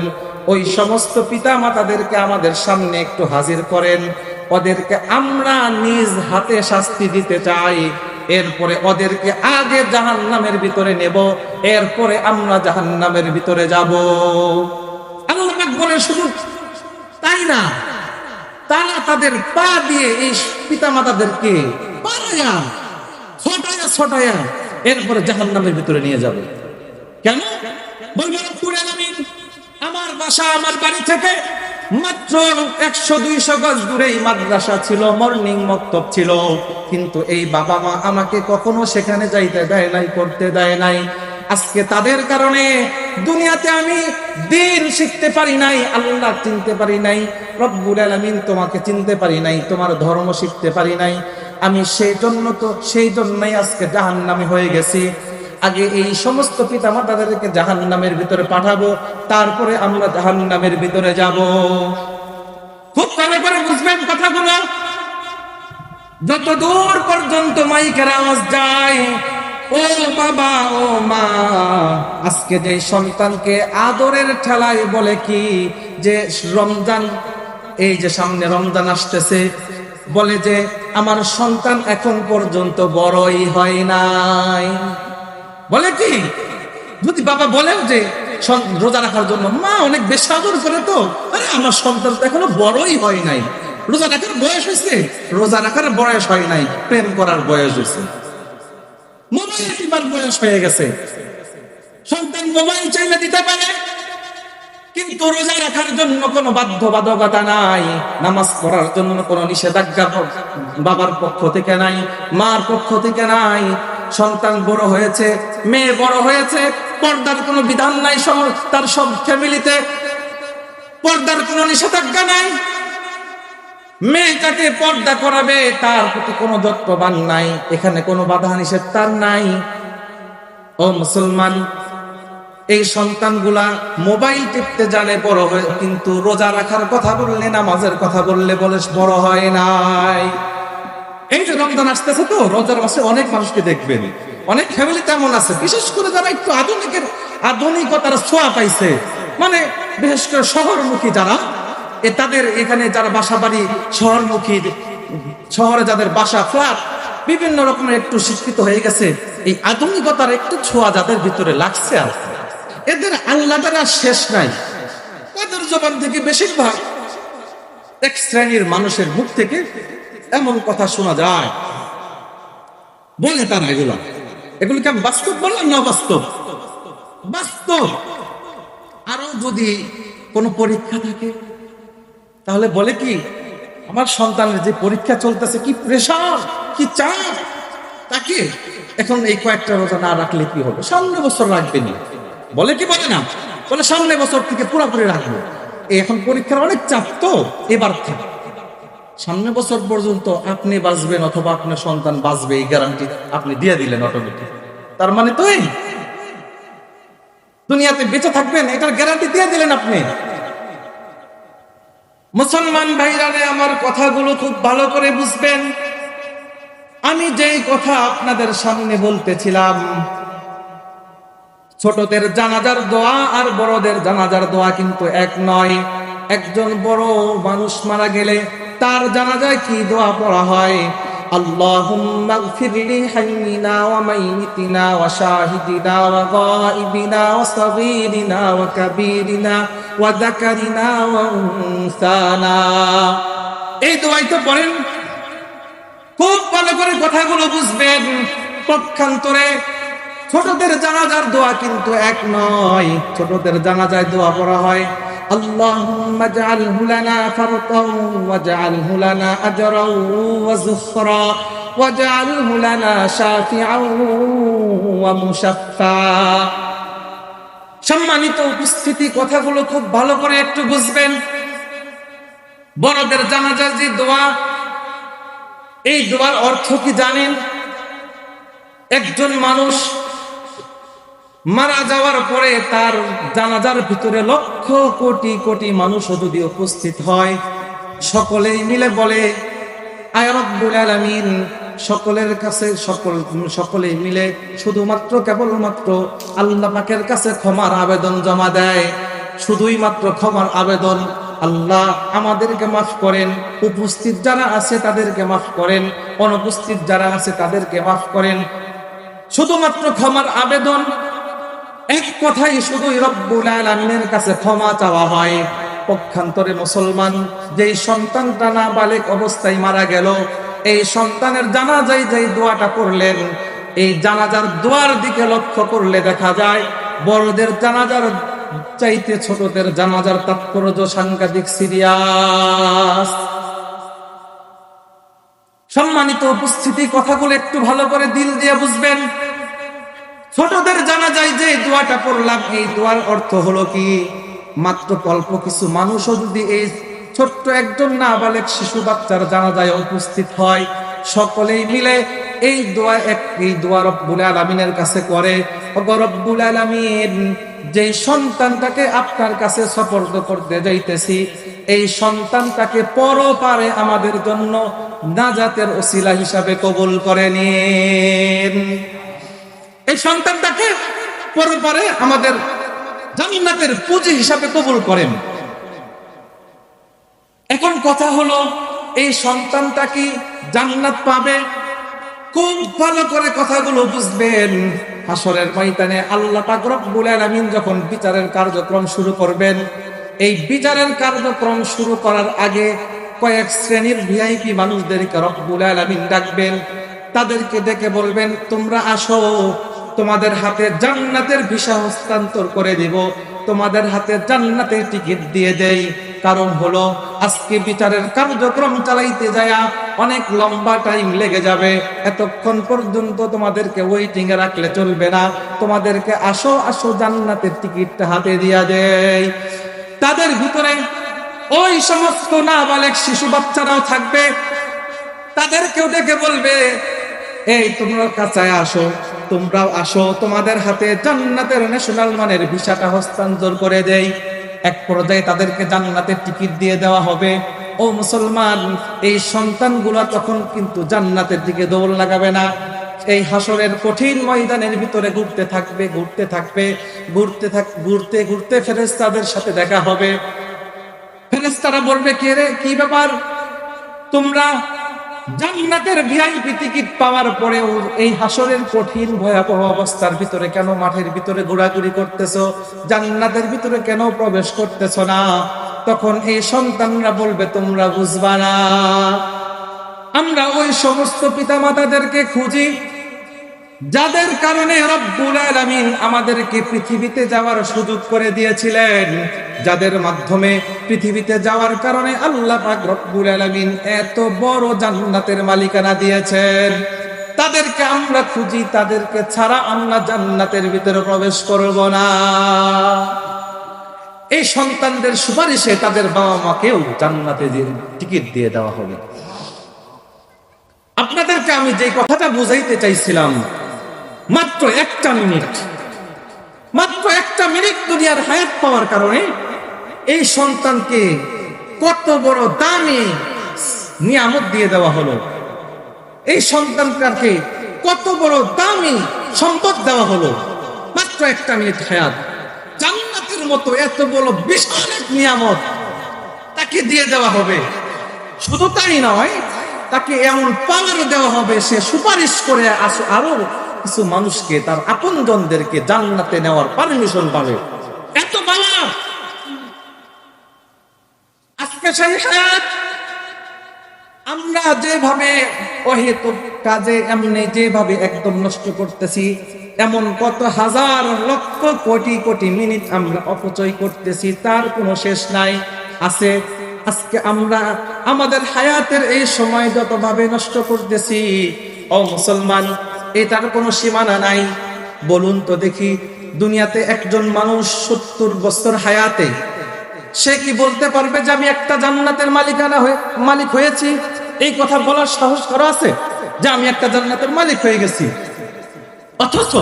ওই সমস্ত পিতা মাতাদেরকে আমাদের সামনে একটু হাজির করেন, ওদেরকে আমরা নিজ হাতে শাস্তি দিতে চাই, এরপরে ওদেরকে আগে জাহান্নামের ভিতরে নেব, এরপরে আমরা জাহান্নামের ভিতরে যাব। আল্লাহ পাক বলেন, শুধু তাই না, তারা তাদের পা দিয়ে এই পিতা মাতাদেরকে পাড়ায়া ছটায়া ছটায়া এরপরে জাহান্নামের ভিতরে নিয়ে যাবে। কেন? বলবেন রব্বুল আলামিন, আমার বাসা, আমার বাড়ি থেকে মাত্র 100-200 গজ দূরেই মাদ্রাসা ছিল, মর্নিং মক্তব ছিল, কিন্তু এই বাবা মা আমাকে কখনো সেখানে যাইতে দেয় নাই, করতে দেয় নাই। আজকে তাদের কারণে দুনিয়াতে আমি দ্বীন শিখতে পারি নাই, আল্লাহ চিনতে পারি নাই, রব্বুল আলামিন তোমাকে চিনতে পারি নাই, তোমার ধর্ম শিখতে পারি নাই। আমি সেই জন্যই আজকে জাহান্নামী হয়ে গেছি। আগে এই সমস্ত পিতা মাতাদেরকে জাহান্নামের ভিতরে পাঠাবো, তারপরে আমরা জাহান্নামের ভিতরে যাব। খুব ভালো করে বুঝবেন কথাগুলো। যত দূর পর্যন্ত মাইকের আওয়াজ যায়, ও বাবা, ও মা, আজকে যে সন্তানকে আদরের ঠেলায় বলে কি যে রমজান, এই যে সামনে রমজান আসতেছে, বলে যে আমার সন্তান এখন পর্যন্ত বড়ই হয় নাই। বলে কি, যদি বাবা বলেও যে রোজা রাখার জন্য, মা অনেক বেশি আদর করে তো, আরে আমার সন্তান তো এখনো বড়ই হয় নাই। রোজা রাখার বয়স হয়েছে? রোজা রাখার বয়স হয় নাই, প্রেম করার বয়স হয়েছে, মোবাইল টিপার বয়স হয়ে গেছে। সন্তান মোবাইল চাইলে দিতে পারে, কিন্তু রোজা রাখার জন্য কোনো বাধ্যবাধকতা নাই, নামাজ পড়ার জন্য কোনো নিষেধাজ্ঞা বাবার পক্ষ থেকে নাই, মার পক্ষ থেকে নাই। সন্তান বড় হয়েছে, মেয়ে বড় হয়েছে, পর্দার কোনো বিধান নাই, তার সব ফ্যামিলিতে পর্দার কোনো নিষেধাজ্ঞা নাই। মেয়েটাকে পর্দা করাবে, তার প্রতি কোনো যত্নবান নাই, এখানে কোনো বাধা নিষেধ তার নাই। ও মুসলমান, এই সন্তানগুলা মোবাইল টিপতে জানে বড় হয়ে, কিন্তু রোজা রাখার কথা বললে, নামাজের কথা বললে বলে বড় হয় নাই। এই যে রমজান আসতেছে, তো রোজার মাসে অনেক মানুষকে দেখবেন, অনেক ফ্যামিলি তেমন আছে, বিশেষ করে যারা একটু আধুনিকতার ছোঁয়া পাইছে, মানে বিশেষ করে শহরমুখী যারা, তাদের এখানে যারা বাসা বাড়ি শহরমুখী, শহরে যাদের বাসা ফ্ল্যাট, বিভিন্ন রকমের একটু শিক্ষিত হয়ে গেছে, এই আধুনিকতার একটু ছোঁয়া যাদের ভিতরে লাগছে, আর এদের আল্লাহ তাআলা শেষ নাই। তাদের জবান থেকে বেশিরভাগ এক শ্রেণীর মানুষের মুখ থেকে এমন কথা শোনা যায়, বলে তারা এগুলোকে আমি বাস্তব বললাম না অবাস্তব? বাস্তব। আরো যদি কোনো পরীক্ষা থাকে, তাহলে বলে কি, আমার সন্তানের যে পরীক্ষা চলতেছে, কি প্রেশার, কি চাপ, তাকে এখন এই কয়েকটা রোজা না রাখলে কি হবে, সামনে বছর রাখবেনি। বলে কি, বলে না? বলে সামনে বছর থেকে পুরোপুরি রাখবো, এখন পরীক্ষার অনেক চাপ, তো এবার থেকে সামনে বছর পর্যন্ত আপনি বাঁচবেন অথবা আপনার সন্তান বাঁচবে, এই গ্যারান্টি আপনি দিয়ে দিলেন অটোমেটিক। তার মানে তো এই দুনিয়াতে বেঁচে থাকবেন, এটার গ্যারান্টি দিয়ে দিলেন আপনি। মুসলমান ভাইরা, আমার কথাগুলো খুব ভালো করে বুঝবেন। আমি যেই কথা আপনাদের সামনে বলতেছিলাম, ছোটদের জানাজার দোয়া আর বড়দের জানাজার দোয়া কিন্তু এক নয়। একজন বড় মানুষ মারা গেলে তার জানাজায় কি দোয়া পড়া হয়, اللهم اغفر لحينا وميتنا وشاهدنا وغائبنا وصغيرنا وكبيرنا وذكرنا وأنثانا। এই দোয়াই তো পড়েন, খুব ভালো করে কথাগুলো বুঝবেন। পক্ষান্তরে ছোটদের জানাজার দোয়া কিন্তু এক নয়। ছোটদের জানাজায় দোয়া পড়া হয় আল্লাহুম্মা জাআলহু লানা ফারতান ওয়াজআলহু লানা আজরান ওয়া যুখরা ওয়াজআলহু লানা শাফিআন ওয়া মুশাফফা। সম্মানিত উপস্থিতি, কথাগুলো খুব ভালো করে একটু বুঝবেন। বড়দের জানাজার যে দোয়া, এই দোয়ার অর্থ কি জানেন? একজন মানুষ মারা যাওয়ার পরে তার জানাজার ভিতরে লক্ষ কোটি কোটি মানুষ যদি উপস্থিত হয়, সকলেই মিলে বলে আয় রব্বুল আলামিন, সকলের কাছে সকলেই মিলে শুধুমাত্র কেবলমাত্র আল্লাহ পাকের কাছে ক্ষমার আবেদন জমা দেয়। শুধুই মাত্র ক্ষমার আবেদন, আল্লাহ আমাদেরকে মাফ করেন, উপস্থিত যারা আছে তাদেরকে মাফ করেন, অনুপস্থিত যারা আছে তাদেরকে মাফ করেন। শুধুমাত্র ক্ষমার আবেদন, এক কথাই শুধুই রব্বুল আলামিনের কাছে ক্ষমা চাওয়া হয়। পক্ষান্তরে মুসলমান যেই সন্তানটা নাবালেগ অবস্থায় মারা গেল, এই সন্তানের জানাজায় যেই দোয়াটা করলেন, এই জানাজার দোয়ার দিকে লক্ষ্য করলে দেখা যায় বড়দের জানাজার চাইতে ছোটদের জানাজার তাৎপর্য সাংঘাতিক সিরিয়াস। সম্মানিত উপস্থিতি, কথাগুলো একটু ভালো করে দিল দিয়ে বুঝবেন। ছোটদের জানাজায় যে দোয়াটা পড়লাম, এই দোয়ার অর্থ হলো কি, মাত্র অল্প কিছু মানুষও যদি এই ছোট্ট একজন নাবালেগ শিশু বাচ্চার জানাজায় উপস্থিত হয়, সকলেই মিলে এই দোয়া রব্বুল আলামিনের কাছে করে, ওগো রব্বুল আলামিন, যে সন্তানটাকে আপনার কাছে সুপর্দ করতে যাইতেছি, এই সন্তানটাকে পরপারে আমাদের জন্য নাজাতের ওসিলা হিসাবে কবুল করে নিন। এই সন্তানটাকে পরপারে আমাদের জান্নাতের পুঁজি হিসাবে কবুল করেন। এখন কথা হলো, এই সন্তানটা কি জান্নাত পাবে? খুব ভালো করে কথাগুলো বুঝবেন। হাসরের ময়দানে আল্লাহ পাক রব্বুল আলামিন যখন বিচারের কার্যক্রম শুরু করবেন, এই বিচারের কার্যক্রম শুরু করার আগে কয়েক শ্রেণীর ভিআইপি মানুষদেরকে রব্বুল আলামিন ডাকবেন। তাদেরকে ডেকে বলবেন, তোমরা আসো, তোমাদের হাতে জান্নাতের ভিসা হস্তান্তর করে দিব, তোমাদের হাতে জান্নাতের টিকিট দিয়ে দেই। কারণ হলো, আজকে বিচারের কার্যক্রম চালাইতে যায় অনেক লম্বা টাইম লেগে যাবে। এতক্ষণ পর্যন্ত তোমাদেরকে ওয়েটিং এ রাখলে চলবে না, তোমাদেরকে আসো আসো জান্নাতের টিকিটটা হাতে দিয়া দেই। তাদের ভিতরে ওই সমস্ত নাবালেগ শিশু বাচ্চারাও থাকবে। তাদেরকেও ডেকে বলবে, এই তোমরা কাছে আসো, তোমরাও আসো, তোমাদের হাতে জান্নাতের ন্যাশনাল মানের ভিসাটা হস্তান্তর করে দেই। এক পর্যায়ে তাদেরকে জান্নাতের টিকিট দিয়ে দেওয়া হবে। ও মুসলমান, এই সন্তানগুলো তখন কিন্তু জান্নাতের দিকে দৌড় লাগাবে না, এই হাসরের কঠিন ময়দানের ভিতরে ঘুরতে থাকবে। ঘুরতে ঘুরতে ফেরেশতাদের সাথে দেখা হবে। ফেরেশতারা বলবে, কে রে, কি ব্যাপার, তোমরা জান্নাতের ভিআইপি টিকিট পাওয়ার পরেও এই হাসরের কঠিন ভয়াবহ অবস্থার ভিতরে কেন মাঠের ভিতরে ঘোরাঘুরি করতেছো, জান্নাতের ভিতরে কেন প্রবেশ করতেছো না? তখন এই সন্তানরা বলবে, তোমরা বুঝবা না, আমরা ওই সমস্ত পিতামাতাদেরকে খুঁজি যাদের কারণে রব্বুল আলামিন আমাদেরকে পৃথিবীতে যাওয়ার সুযোগ করে দিয়েছিলেন, যাদের মাধ্যমে পৃথিবীতে যাওয়ার কারণে আল্লাহ পাক রব্বুল আলামিন এত বড় জান্নাতের মালিকানা দিয়েছেন। তাদেরকে আমরা খুঁজি, তাদেরকে ছাড়া আমরা জান্নাতের ভিতরে প্রবেশ করব না। এই সন্তানদের সুপারিশে তাদের বাবা মাকেও জান্নাতে টিকিট দিয়ে দেওয়া হবে। আপনাদেরকে আমি যে কথাটা বুঝাইতে চাইছিলাম, মাত্র একটা মিনিট দুনিয়ার হায়াত পাওয়ার কারণে এই সন্তানকে কত বড় দামি নিয়ামত দিয়ে দেওয়া হলো, এই সন্তানকে কত বড় দামি সম্পদ দেওয়া হলো। মাত্র একটা মিনিট হায়াত, জান্নাতের মতো এত বড় বিশাল এক নিয়ামত তাকে দিয়ে দেওয়া হবে। শুধু তাই নয়, তাকে এমন পাওয়ার দেওয়া হবে, সে সুপারিশ করে আরো কিছু মানুষকে, তার আপনজনদেরকে জান্নাতে নেওয়ার পারমিশন পাবে। এত পাওয়ার। আজকে সেই হায়াত আমরা যেভাবে অহেতুক কাজে এমনি যেভাবে একদম নষ্ট করতেছি, এমন কত হাজার লক্ষ কোটি কোটি মিনিট আমরা অপচয় করতেছি, তার কোনো শেষ নাই। আছে আজকে আমরা আমাদের হায়াতের এই সময় যতভাবে নষ্ট করতেছি, ও মুসলমান, এটার কোনো সীমানা নাই। বলুন তো দেখি, দুনিয়াতে একজন মানুষ 70 বছর হায়াতে সে কি বলতে পারবে যে আমি একটা জান্নাতের মালিক হয়েছি? এই কথা বলার সাহস করা আছে যে আমি একটা জান্নাতের মালিক হয়ে গেছি? অথচ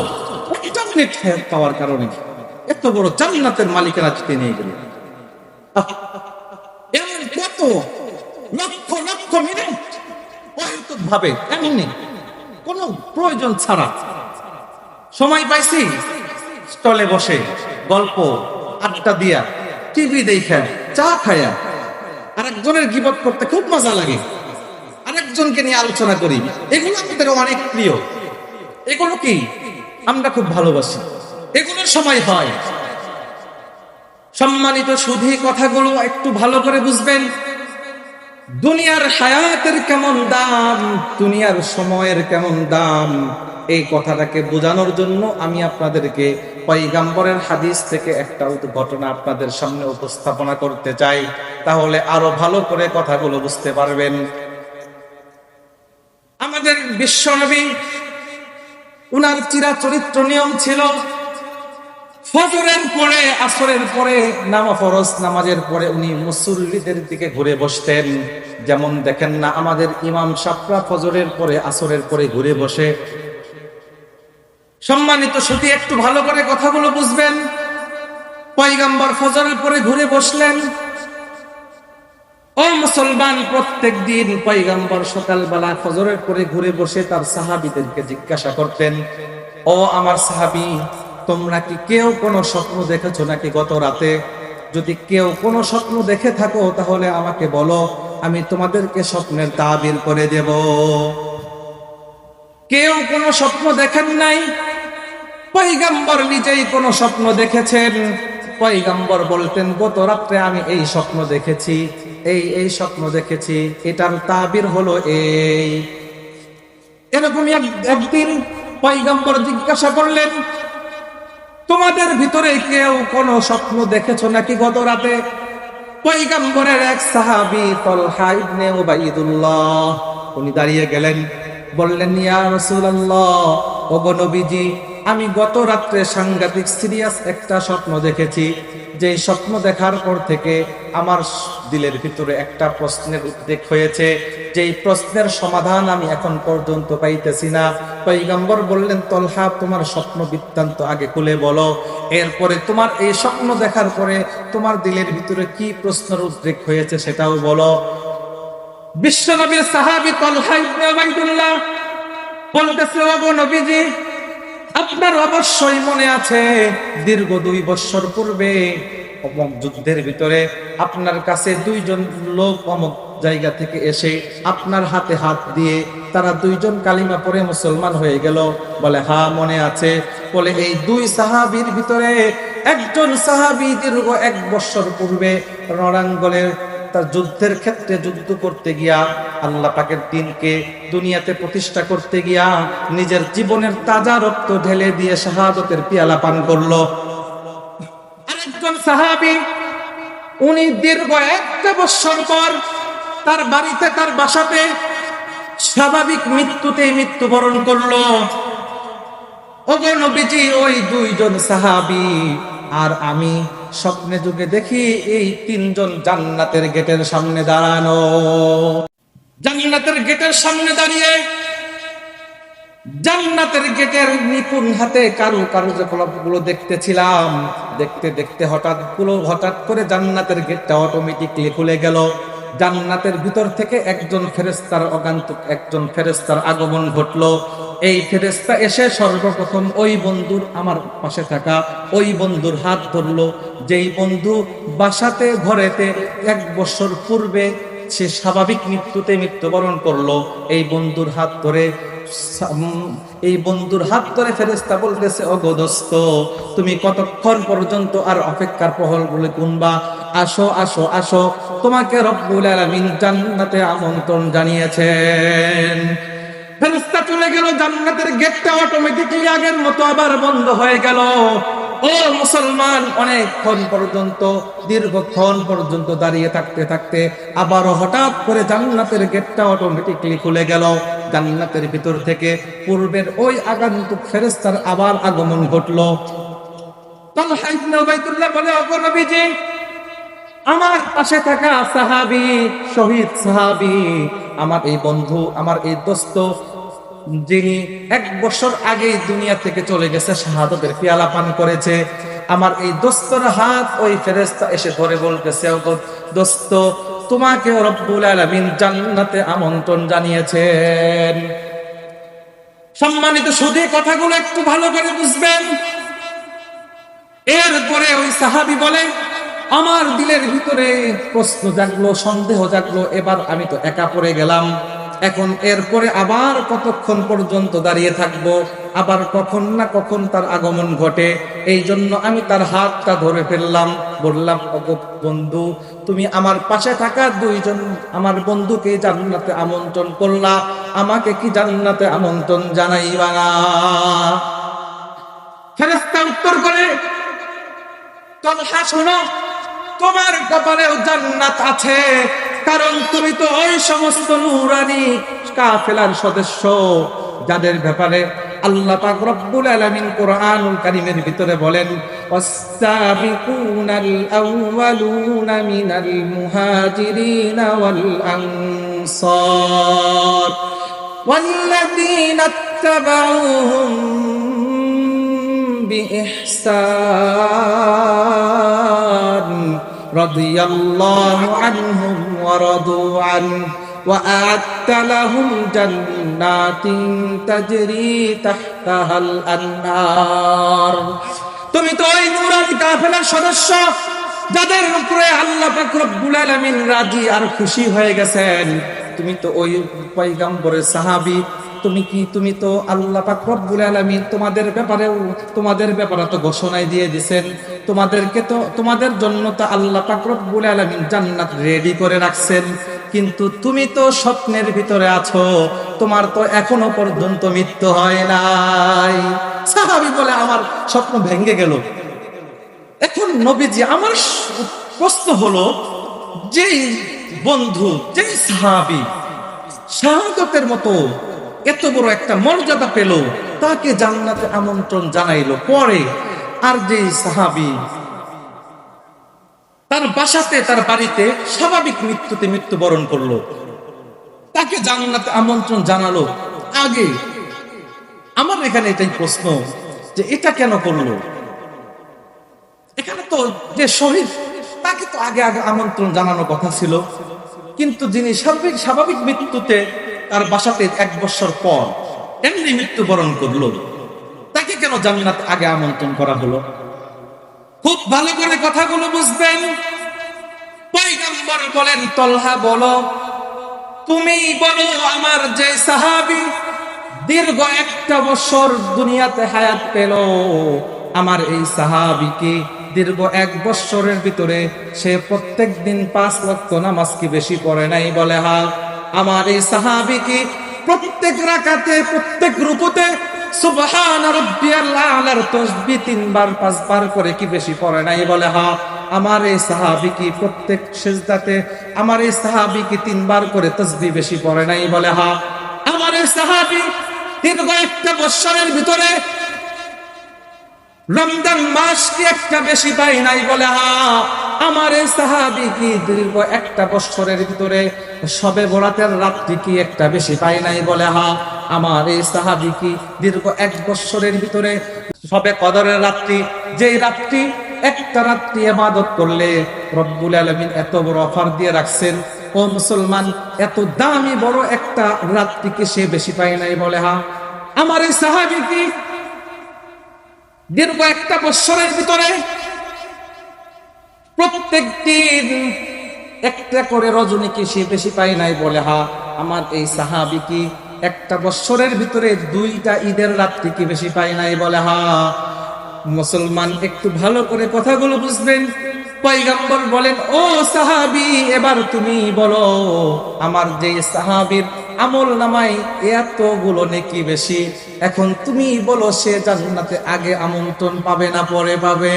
পাওয়ার কারণে এত বড় জান্নাতের মালিকেরা জিতে নিয়ে গেল। এমন কত লক্ষ লক্ষ মিনিট অহেতুক ভাবে এমনি কোন প্রয়োজন ছাড়া সময় পাইছি, স্টলে বসে গল্প আড্ডা দিয়া, টিভি দেখা, চা খায়া, আরেকজনের গীবত করতে খুব মজা লাগে, আরেকজনকে নিয়ে আলোচনা করি, এগুলো আমাদের অনেক প্রিয়। এগুলো কি আমরা খুব ভালোবাসি, এগুলোর সময় হয়। সম্মানিত সুধী, কথাগুলো একটু ভালো করে বুঝবেন। দুনিয়ার হায়াতের কেমন দাম, দুনিয়ার সময়ের কেমন দাম, এই কথাটাকে বোঝানোর জন্য আমি আপনাদেরকে পয়গম্বরের হাদিস থেকে একটা ঘটনা আপনাদের সামনে উপস্থাপনা করতে চাই, তাহলে আরো ভালো করে কথাগুলো বুঝতে পারবেন। আমাদের বিশ্বনবী, উনার চিরাচরিত্র নিয়ম ছিল ফজরের পরে, আসরের পরে, ফরজ নামাজের পরে উনি মুসল্লিদের দিকে ঘুরে বসতেন। যেমন দেখেন না আমাদের ইমাম সাহেবরা ফজরের পরে, আসরের পরে ঘুরে বসে। সম্মানিত সুধী, একটু ভালো করে কথাগুলো বুঝবেন। পয়গম্বর ফজরের পরে ঘুরে বসলেন। ও মুসলমান, প্রত্যেক দিন পয়গম্বর সকালবেলা ফজরের পরে ঘুরে বসে তার সাহাবীদেরকে জিজ্ঞাসা করতেন, ও আমার সাহাবী, তোমরা কি কেউ কোনো স্বপ্ন দেখেছো নাকি গত রাতে? যদি কেউ কোনো স্বপ্ন দেখে থাকো তাহলে আমাকে বলো, আমি তোমাদেরকে স্বপ্নের তাবির করে দেব। কেউ কোনো স্বপ্ন দেখেন নাই, পয়গম্বর নিজেই কোনো স্বপ্ন দেখেছেন। পয়গম্বর বলতেন, গত রাত্রে আমি এই স্বপ্ন দেখেছি, এই স্বপ্ন দেখেছি, এটার তাবির হলো এই। এরকমই একদিন পয়গম্বর জিজ্ঞাসা করলেন, তোমাদের ভিতরে কেউ কোনো স্বপ্ন দেখেছো নাকি গত রাতে? পয়গম্বরের এক সাহাবী তালহা ইবনে উবাইদুল্লাহ, উনি দাঁড়িয়ে গেলেন, বললেন, ইয়া রাসূলুল্লাহ, ওগো নবীজি, আমি গত রাত্রে সাংঘাতিক সিরিয়াস একটা স্বপ্ন দেখেছি। যে স্বপ্ন দেখার পর থেকে আমার দিলের ভিতরে একটা প্রশ্নের উদ্রেক হয়েছে, যেই প্রশ্নের সমাধান আমি এখন পর্যন্ত পাইতেছি না। পয়গম্বর বললেন, তালহা, তোমার স্বপ্ন বৃত্তান্ত আগে খুলে বলো, এরপরে তোমার এই স্বপ্ন দেখার পরে তোমার দিলের ভিতরে কি প্রশ্নের উদ্রেক হয়েছে সেটাও বলো। বিশ্বনবীর সাহাবী তালহা ইবনে উবাইদুল্লাহ বলতেছে, ওগো নবীজি, আপনার অবশ্যই মনে আছে দীর্ঘ 2 বছর পূর্বে অমুক যুদ্ধের ভিতরে আপনার কাছে 2 জন লোক অমুক জায়গা থেকে এসে আপনার হাতে হাত দিয়ে তারা 2 জন কালিমা পড়ে মুসলমান হয়ে গেল। বলে, হ্যাঁ মনে আছে। বলে, এই 2 সাহাবীর ভিতরে একজন সাহাবী দীর্ঘ 1 বছর পূর্বে রণাঙ্গনের তার যুদ্ধের ক্ষেত্রে যুদ্ধ করতে গিয়া, আল্লাহ পাকের দ্বীনকে দুনিয়াতে প্রতিষ্ঠা করতে গিয়া নিজের জীবনের তাজা রক্ত ঢেলে দিয়ে শাহাদাতের পিয়ালা পান করলো। আরেকজন সাহাবী, উনি দীর্ঘ 1 বছর পর তার বাড়িতে, তার বাসাতে স্বাভাবিক মৃত্যুতে মৃত্যুবরণ করলো। ওগো নবীজি, ওই 2 জন সাহাবী আর আমি স্বপ্নে যুগে দেখি এই 3 জন জান্নাতের গেটের সামনে দাঁড়ানো। জান্নাতের গেটের সামনে দাঁড়িয়ে জান্নাতের গেটের নিপুণ হাতে কারুকার্যকলাপগুলো দেখতেছিলাম। দেখতে দেখতে হঠাৎ করে জান্নাতের গেটটা অটোমেটিকলি খুলে গেল। জান্নাতের ভিতর থেকে একজন ফেরেশতার আগমন ঘটলো। এই ফেরেশতা এসে সর্বপ্রথম ওই বন্ধুর, আমার পাশে থাকা ওই বন্ধুর হাত ধরলো, যেই বন্ধু বাসাতে ঘরেতে 1 বছর পূর্বে সে স্বাভাবিক মৃত্যুতে মৃত্যুবরণ করলো। এই বন্ধুর হাত ধরে ফেরেশতা বলতেছে, ওগো দোস্ত, তুমি কতক্ষণ পর্যন্ত আর অপেক্ষার প্রহর গুলো গুনবা? আসো আসো আসো, তোমাকে রব্বুল আলামিন জান্নাতে আমন্ত্রণ জানিয়েছেন। ফেরেশতা চলে গেল, জান্নাতের গেটটা অটোমেটিক্যালি আগের মতো আবার বন্ধ হয়ে গেল। ও মুসলমান, অনেকক্ষণ পর্যন্ত, দীর্ঘক্ষণ পর্যন্ত দাঁড়িয়ে থাকতে থাকতে আবারও হঠাৎ করে জান্নাতের গেটটা অটোমেটিক্যালি খুলে গেল। জান্নাতের ভিতর থেকে পূর্বের ওই আগন্তুক ফেরেশতার আবার আগমন ঘটলো। তালহা ইবনে উবাইদুল্লাহ বলে, ওগো নবীজি, আমার পাশে থাকা সাহাবী, শহীদ সাহাবী, আমার এই বন্ধু, আমার এই দোস্ত, যিনি 1 বছর আগেই দুনিয়া থেকে চলে গেছে, শাহাদাতের পেয়ালা পান করেছে, আমার এই দোস্তর হাত ওই ফেরেশতা এসে ধরে বলতেছে, ওগো দোস্ত, তোমাকে রব্বুল আলামিন জান্নাতে আমন্ত্রণ জানিয়েছেন। সম্মানিত সুধী, কথাগুলো একটু ভালো করে বুঝবেন। এরপরে ওই সাহাবী বলে, আমার দিলের ভিতরে প্রশ্ন জাগলো, সন্দেহ জাগলো, এবার আমি তো একা পড়ে গেলাম, এখন এরপরে আবার কতক্ষণ পর্যন্ত দাঁড়িয়ে থাকবো? আবার কখন না কখন তার আগমন ঘটে। এই জন্য আমি তার হাতটা ধরে ফেললাম, বললাম, ওগো বন্ধু, তুমি আমার পাশে থাকা 2 জন আমার বন্ধুকে জান্নাতে আমন্ত্রণ করলা, আমাকে কি জান্নাতে আমন্ত্রণ জানাইবা না? ফেরেশতা উত্তর করে, তালহা শোনো, তোমার কপালেও জান্নাত আছে, কারণ তুমি তো ওই সমস্ত নূরানী কাফেলার সদস্য যাদের ব্যাপারে আল্লাহ পাক রব্বুল আলামিন কোরআনুল কারীমের ভিতরে বলেন, ওয়াস-সাবিকুনাল আউওয়ালুনা মিনাল মুহাজিরিনা ওয়াল আনসার ওয়াল্লাযীনা ইত্তাবাউহুম বিইহসান রাদিয়াল্লাহু আনহুম ওয়া রাদু আনহু ওয়া আ'আদ্দা লাহুম জান্নাতিন তাজরি তাহতাহাল আনহার। তুমি তো ওই নূরানী কাফেলার সদস্য যাদের উপরে আল্লাহ পাক রব্বুল আলামিন রাজি আর খুশি হয়ে গেছেন। তুমি তো ওই পয়গম্বরের সাহাবী। তুমি তো আল্লাহ পাক রব্বুল আলামিন তোমাদের ব্যাপারে তো ঘোষণাই দিয়ে দিবেন, তোমাদের জন্য তো আল্লাহ পাক রব্বুল আলামিন জান্নাত রেডি করে রাখছেন। কিন্তু তুমি তো স্বপ্নের ভিতরে আছো, তোমার তো এখনো পর্যন্ত মৃত্যু হয় নাই। সাহাবী বলে, আমার স্বপ্ন ভেঙে গেল। এখন নবীজি, আমার প্রশ্ন হলো, যেই বন্ধু, যেই সাহাবী শাহাদাতের মতো এত বড় একটা মর্যাদা পেল, তাকে জান্নাতে আমন্ত্রণ জানাইলো পরে, আর যেই সাহাবী তার বাসাতে, তার বাড়িতে স্বাভাবিক মৃত্যুতে মৃত্যুবরণ করলো, তাকে জান্নাতে আমন্ত্রণ জানালো আগে। আমার এখানে এটাই প্রশ্ন, যে এটা কেন করলো? এখানে তো যে শহীদ, তাকে তো আগে আগে আমন্ত্রণ জানানোর কথা ছিল, কিন্তু যিনি স্বাভাবিক মৃত্যুতে তার বাসাতে 1 বছর পর এমনি মৃত্যুবরণ করলো, তাকে কেন জান্নাত আগে আমন্ত্রণ করা হলো? খুব ভালো করে কথাগুলো বুঝবেন। পয়গম্বর বলেন, তালহা বলো, তুমি বলো, আমার যে সাহাবী দীর্ঘ 1 বছর দুনিয়াতে হায়াত পেল, আমার এই সাহাবীকে দীর্ঘ 1 বছরের ভিতরে সে প্রত্যেক দিন 5 ওয়াক্ত নামাজ কি বেশি পড়ে নাই? বলে হ্যাঁ। আমার এই সাহাবী কি প্রত্যেক রাকাতে, প্রত্যেক রুকুতে সুবহান রাব্বিয়াল আ'লার তাসবিহ 3 বার 5 বার করে কি বেশি পড়ে নাই? বলে হ্যাঁ। আমার এই সাহাবী কি প্রত্যেক সিজদাতে, আমার এই সাহাবী কি 3 বার করে তাসবিহ বেশি পড়ে নাই? বলে হ্যাঁ। আমার এই সাহাবী দীর্ঘ 1 বছরের ভিতরে রমজান মাস কি একটা বেশি পাই নাই? বলে হ্যাঁ। আমার এই সাহাবী কি দীর্ঘ 1 বছরের ভিতরে শবে বরাতের রাত্রি কি একটা বেশি পাই নাই? বলে হ্যাঁ। আমার এই সাহাবী কি দীর্ঘ 1 বছরের ভিতরে শবে কদরের রাত্রি, যেই রাত্রি একটা রাত্রি ইবাদত করলে রব্বুল আলামিন এত বড় অফার দিয়ে রাখছেন, ও মুসলমান, এত দামি বড় একটা রাত্রিকে সে বেশি পায় নাই? বলে হ্যাঁ। আমার এই সাহাবী কি দীর্ঘ 1 বছরের ভিতরে প্রত্যেক দিন একটা করে রজনী কি সে বেশি পায় নাই? বলে হা। আমার এই সাহাবী কি একটা বছরের ভিতরে 2টা ঈদের রাত্রি কি বেশি পায় নাই? বলে হা। মুসলমান একটু ভালো করে কথাগুলো বুঝবেন। পয়গম্বর বলেন, ও সাহাবী, এবার তুমি বলো, আমার যে সাহাবীর আমল নামায় এতগুলো নেকি বেশি, এখন তুমি বলো সে জান্নাতে আগে আমন্ত্রণ পাবে না পরে পাবে?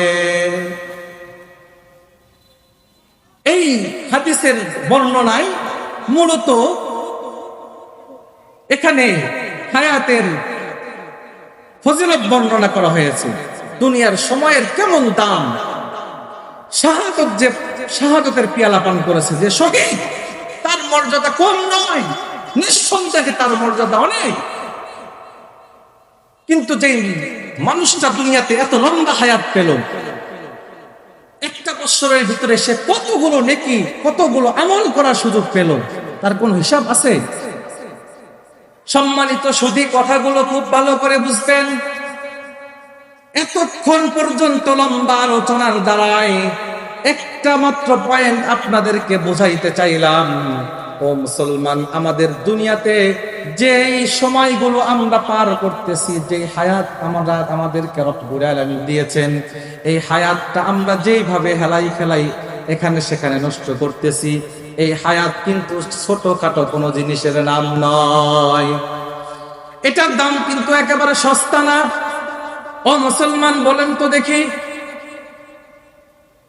এই হাদিসের বর্ণনায় মূলত এখানে হায়াতের ফজিলত বর্ণনা করা হয়েছে। দুনিয়ার সময়ের কেমন দাম। শাহাদতের পিয়ালা পান করেছে যে শহীদ, তার মর্যাদা কম নয়, নিঃসন্দেহে তার মর্যাদা অনেক। কিন্তু যে মানুষটা দুনিয়াতে এত লম্বা হায়াত পেল, একটা বছরের ভিতরে সে কতগুলো নেকি, কতগুলো আমল করার সুযোগ পেল, তার কোন হিসাব আছে? সম্মানিত সুধী, কথাগুলো খুব ভালো করে বুঝবেন। এতক্ষণ পর্যন্ত লম্বা আলোচনার দ্বারায় একটা মাত্র পয়েন্ট আপনাদেরকে বোঝাইতে চাইলাম। ও মুসলমান, আমাদের দুনিয়াতে যেই সময়গুলো আমরা পার করতেছি, যে হায়াত আমাদেরকে রব্বুল আলামিন দিয়েছেন, এই হায়াতটা আমরা যেইভাবে হেলাই খেলাই এখানে সেখানে নষ্ট করতেছি, এই হায়াত কিন্তু ছোটখাটো কোনো জিনিসের নাম নয়। এটার দাম কিন্তু একেবারে সস্তা না। ও মুসলমান, বলেন তো দেখি,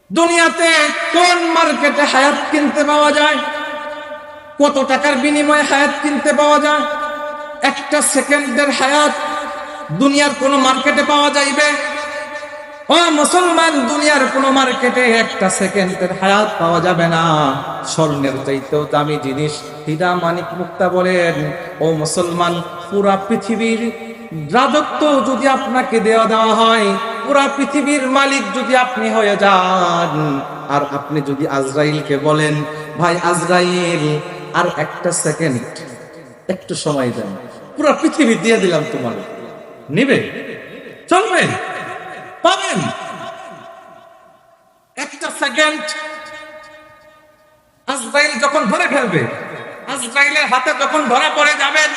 দুনিয়াতে কোন মার্কেটে হায়াত কিনতে পাওয়া যায়? কত টাকার বিনিময়ে হায়াত কিনতে পাওয়া যায়? একটা সেকেন্ডের হায়াত দুনিয়ার কোন মার্কেটে পাওয়া যাইবে? ও মুসলমান, দুনিয়ার কোন মার্কেটে একটা সেকেন্ডের হায়াত পাওয়া যাবে না। স্বর্ণের চাইতেও দামি জিনিস হীরা মানিক মুক্তা বলেন, ও মুসলমান, পুরা পৃথিবীর রাজত্ব যদি আপনাকে দেওয়া হয়, পুরা পৃথিবীর মালিক যদি আপনি হয়ে যান, আর আপনি যদি আজরাইলকে বলেন, ভাই আজরাইল আর একটা সেকেন্ড, একটু সময় দেন, পুরা পৃথিবী দিয়ে দিলাম তোমার, নিবে? চলবে? পাবেন? একটা সেকেন্ড আজরাইল যখন ধরে ফেলবে, আজরাইলের হাতে যখন ধরা পড়ে যাবেন,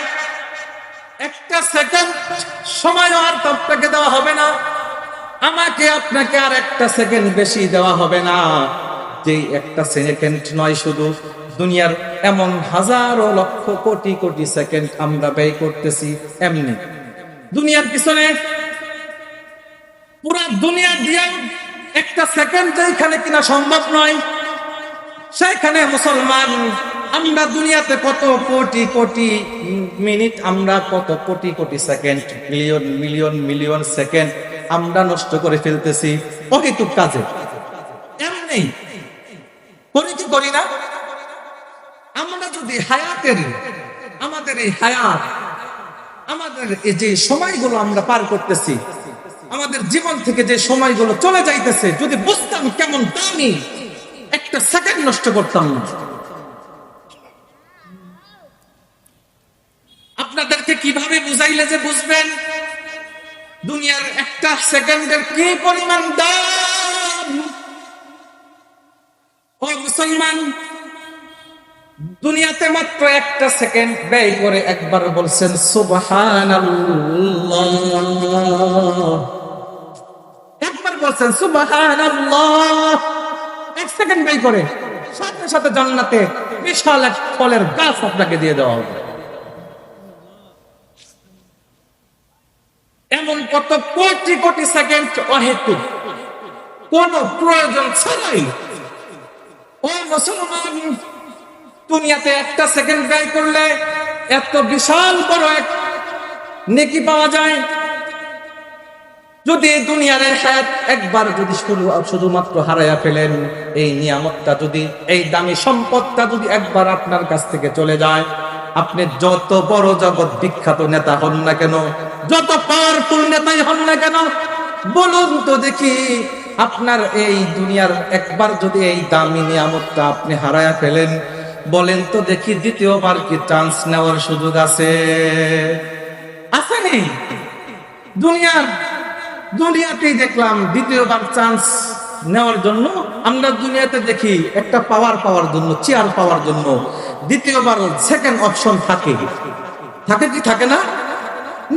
একটা সেকেন্ড সময় আর আপনাকে দেওয়া হবে না, আমাকে আপনাকে আর একটা সেকেন্ড বেশি দেওয়া হবে না। যে একটা সেকেন্ড নয়, শুধু দুনিয়ার এমন হাজারো লক্ষ কোটি কোটি সেকেন্ড আমরা ব্যয় করতেছি এমনি দুনিয়ার পিছনে। পুরা দুনিয়া দিয়ে একটা সেকেন্ড যেখানে কিনা সম্ভব নয়, সেখানে মুসলমান আমরা দুনিয়াতে কত কোটি কোটি মিনিট, আমরা কত crore crore second, million million million second আমরা নষ্ট করে ফেলতেছি অহেতুক কাজে। এমনি করি কি করি না? আমরা যদি হায়াতের, আমাদের এই হায়াত, আমাদের এই যে সময়গুলো আমরা পার করতেছি, আমাদের জীবন থেকে যে সময়গুলো চলে যাইতেছে, যদি বুঝতাম কেমন দামি, একটা সেকেন্ড নষ্ট করতাম না। আপনাদেরকে কিভাবে বুঝাইলে যে বুঝবেন দুনিয়ার একটা সেকেন্ডের কি পরিমাণ দাম? ও মুসলমান, দুনিয়াতে মাত্র একটা সেকেন্ড ব্যয় করে একবার বলছেন সুবহানাল্লাহ, একবার বলছেন সুবহানাল্লাহ, এক সেকেন্ড ব্যয় করে সাথে সাথে জান্নাতে বিশাল এক ফলের গাছ আপনাকে দিয়ে দেওয়া হবে। এমন কত কোটি কোটি সেকেন্ড অহেতুক, কোন প্রয়োজন ছাড়াই। ও মুসলমান, দুনিয়াতে একটা সেকেন্ড ব্যয় করলে এত বিশাল বড় এক নেকি পাওয়া যায়। যদি দুনিয়ার হায়াত একবার যদি শুধুমাত্র হারাইয়া ফেলেন, এই নিয়ামতটা যদি, এই দামি সম্পদটা যদি একবার আপনার কাছ থেকে চলে যায়, আপনি যত বড় জগৎ বিখ্যাত নেতা হন না কেন, যত পাওয়ারফুল নেতাই হন না কেন, বলুন তো দেখি, আপনার এই দুনিয়ার একবার যদি এই দামি নিয়ামতটা আপনি হারাইয়া ফেলেন, বলেন তো দেখি দ্বিতীয়বার কি চান্স নেওয়ার সুযোগ আছে? আসেনি? দুনিয়াতেই দেখলাম দ্বিতীয়বার চান্স নেওয়ার জন্য আমরা দুনিয়াতে দেখি একটা পাওয়ার জন্য, চেয়ার পাওয়ার জন্য দ্বিতীয়বার সেকেন্ড অপশন থাকে কি থাকে না?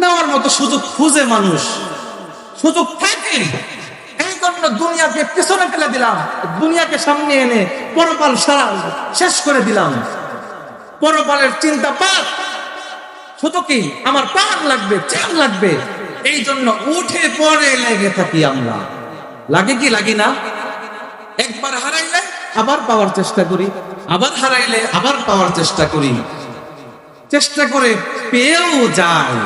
নেওয়ার মতো সুযোগ খুঁজে মানুষ, সুযোগ থাকে। এই জন্য দুনিয়াকে পেছনে ফেলে দিলাম, দুনিয়াকে সামনে এনে পরকাল সারা শেষ করে দিলাম। পরকালের চিন্তা বাদ, শুধু কি আমার পার লাগবে, চেয়ার লাগবে, এই জন্য উঠে পড়ে লেগে থাকি আমরা। লাগে কি লাগি না? একবার হারাইলে আবার পাওয়ার চেষ্টা করি, আবার হারাইলে আবার পাওয়ার চেষ্টা করি, চেষ্টা করে পেয়েও যায়,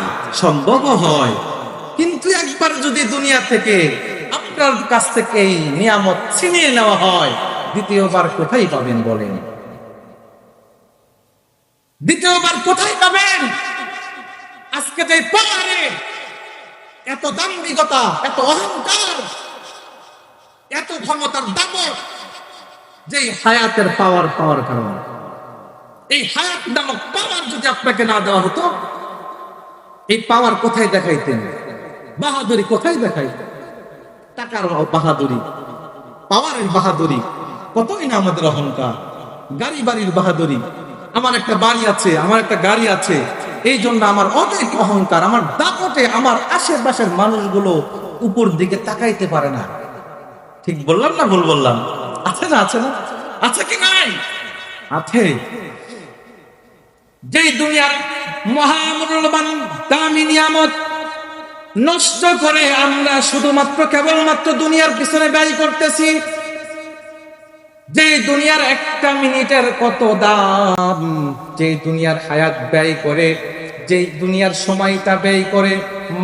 সম্ভব হয়। কিন্তু একবার যদি দুনিয়া থেকে আপনার কাছ থেকে এই নিয়ামত ছিনিয়ে নেওয়া হয়, দ্বিতীয়বার কোথায় পাবেন বলেন? দ্বিতীয়বার কোথায় পাবেন? আজকে যে পারে এত দাম্ভিকতা, এত অহংকার, এত ক্ষমতার দাপট, যে হায়াতের পাওয়ার কারণ, এই হায়াত নামক পাওয়ার যদি আপনাকে না দেওয়া হতো, এই পাওয়ার কোথায় দেখাইতেন? বাহাদুরি কোথায় দেখাইতেন? টাকার বাহাদুরি, পাওয়ারের বাহাদুরি, কতই না আমাদের অহংকার। গাড়ি বাড়ির বাহাদুরি, আমার একটা বাড়ি আছে, আমার একটা গাড়ি আছে, এই জন্য আমার অনেক অহংকার, আমার দাপটে আমার আশেপাশের মানুষগুলো উপর দিকে তাকাইতে পারে না। ঠিক বললাম না ভুল বললাম? আছে না? আছে না? আছে কি নাই? আছে। যেই দুনিয়ার মহামূল্যবান দামি নিয়ামত নষ্ট করে আমরা শুধুমাত্র কেবলমাত্র দুনিয়ার পিছনে ব্যয় করতেছি। যে দুনিয়ার একটা মিনিটের কত দাম, যে দুনিয়ার হায়াত ব্যয় করে, যে দুনিয়ার সময়টা ব্যয় করে,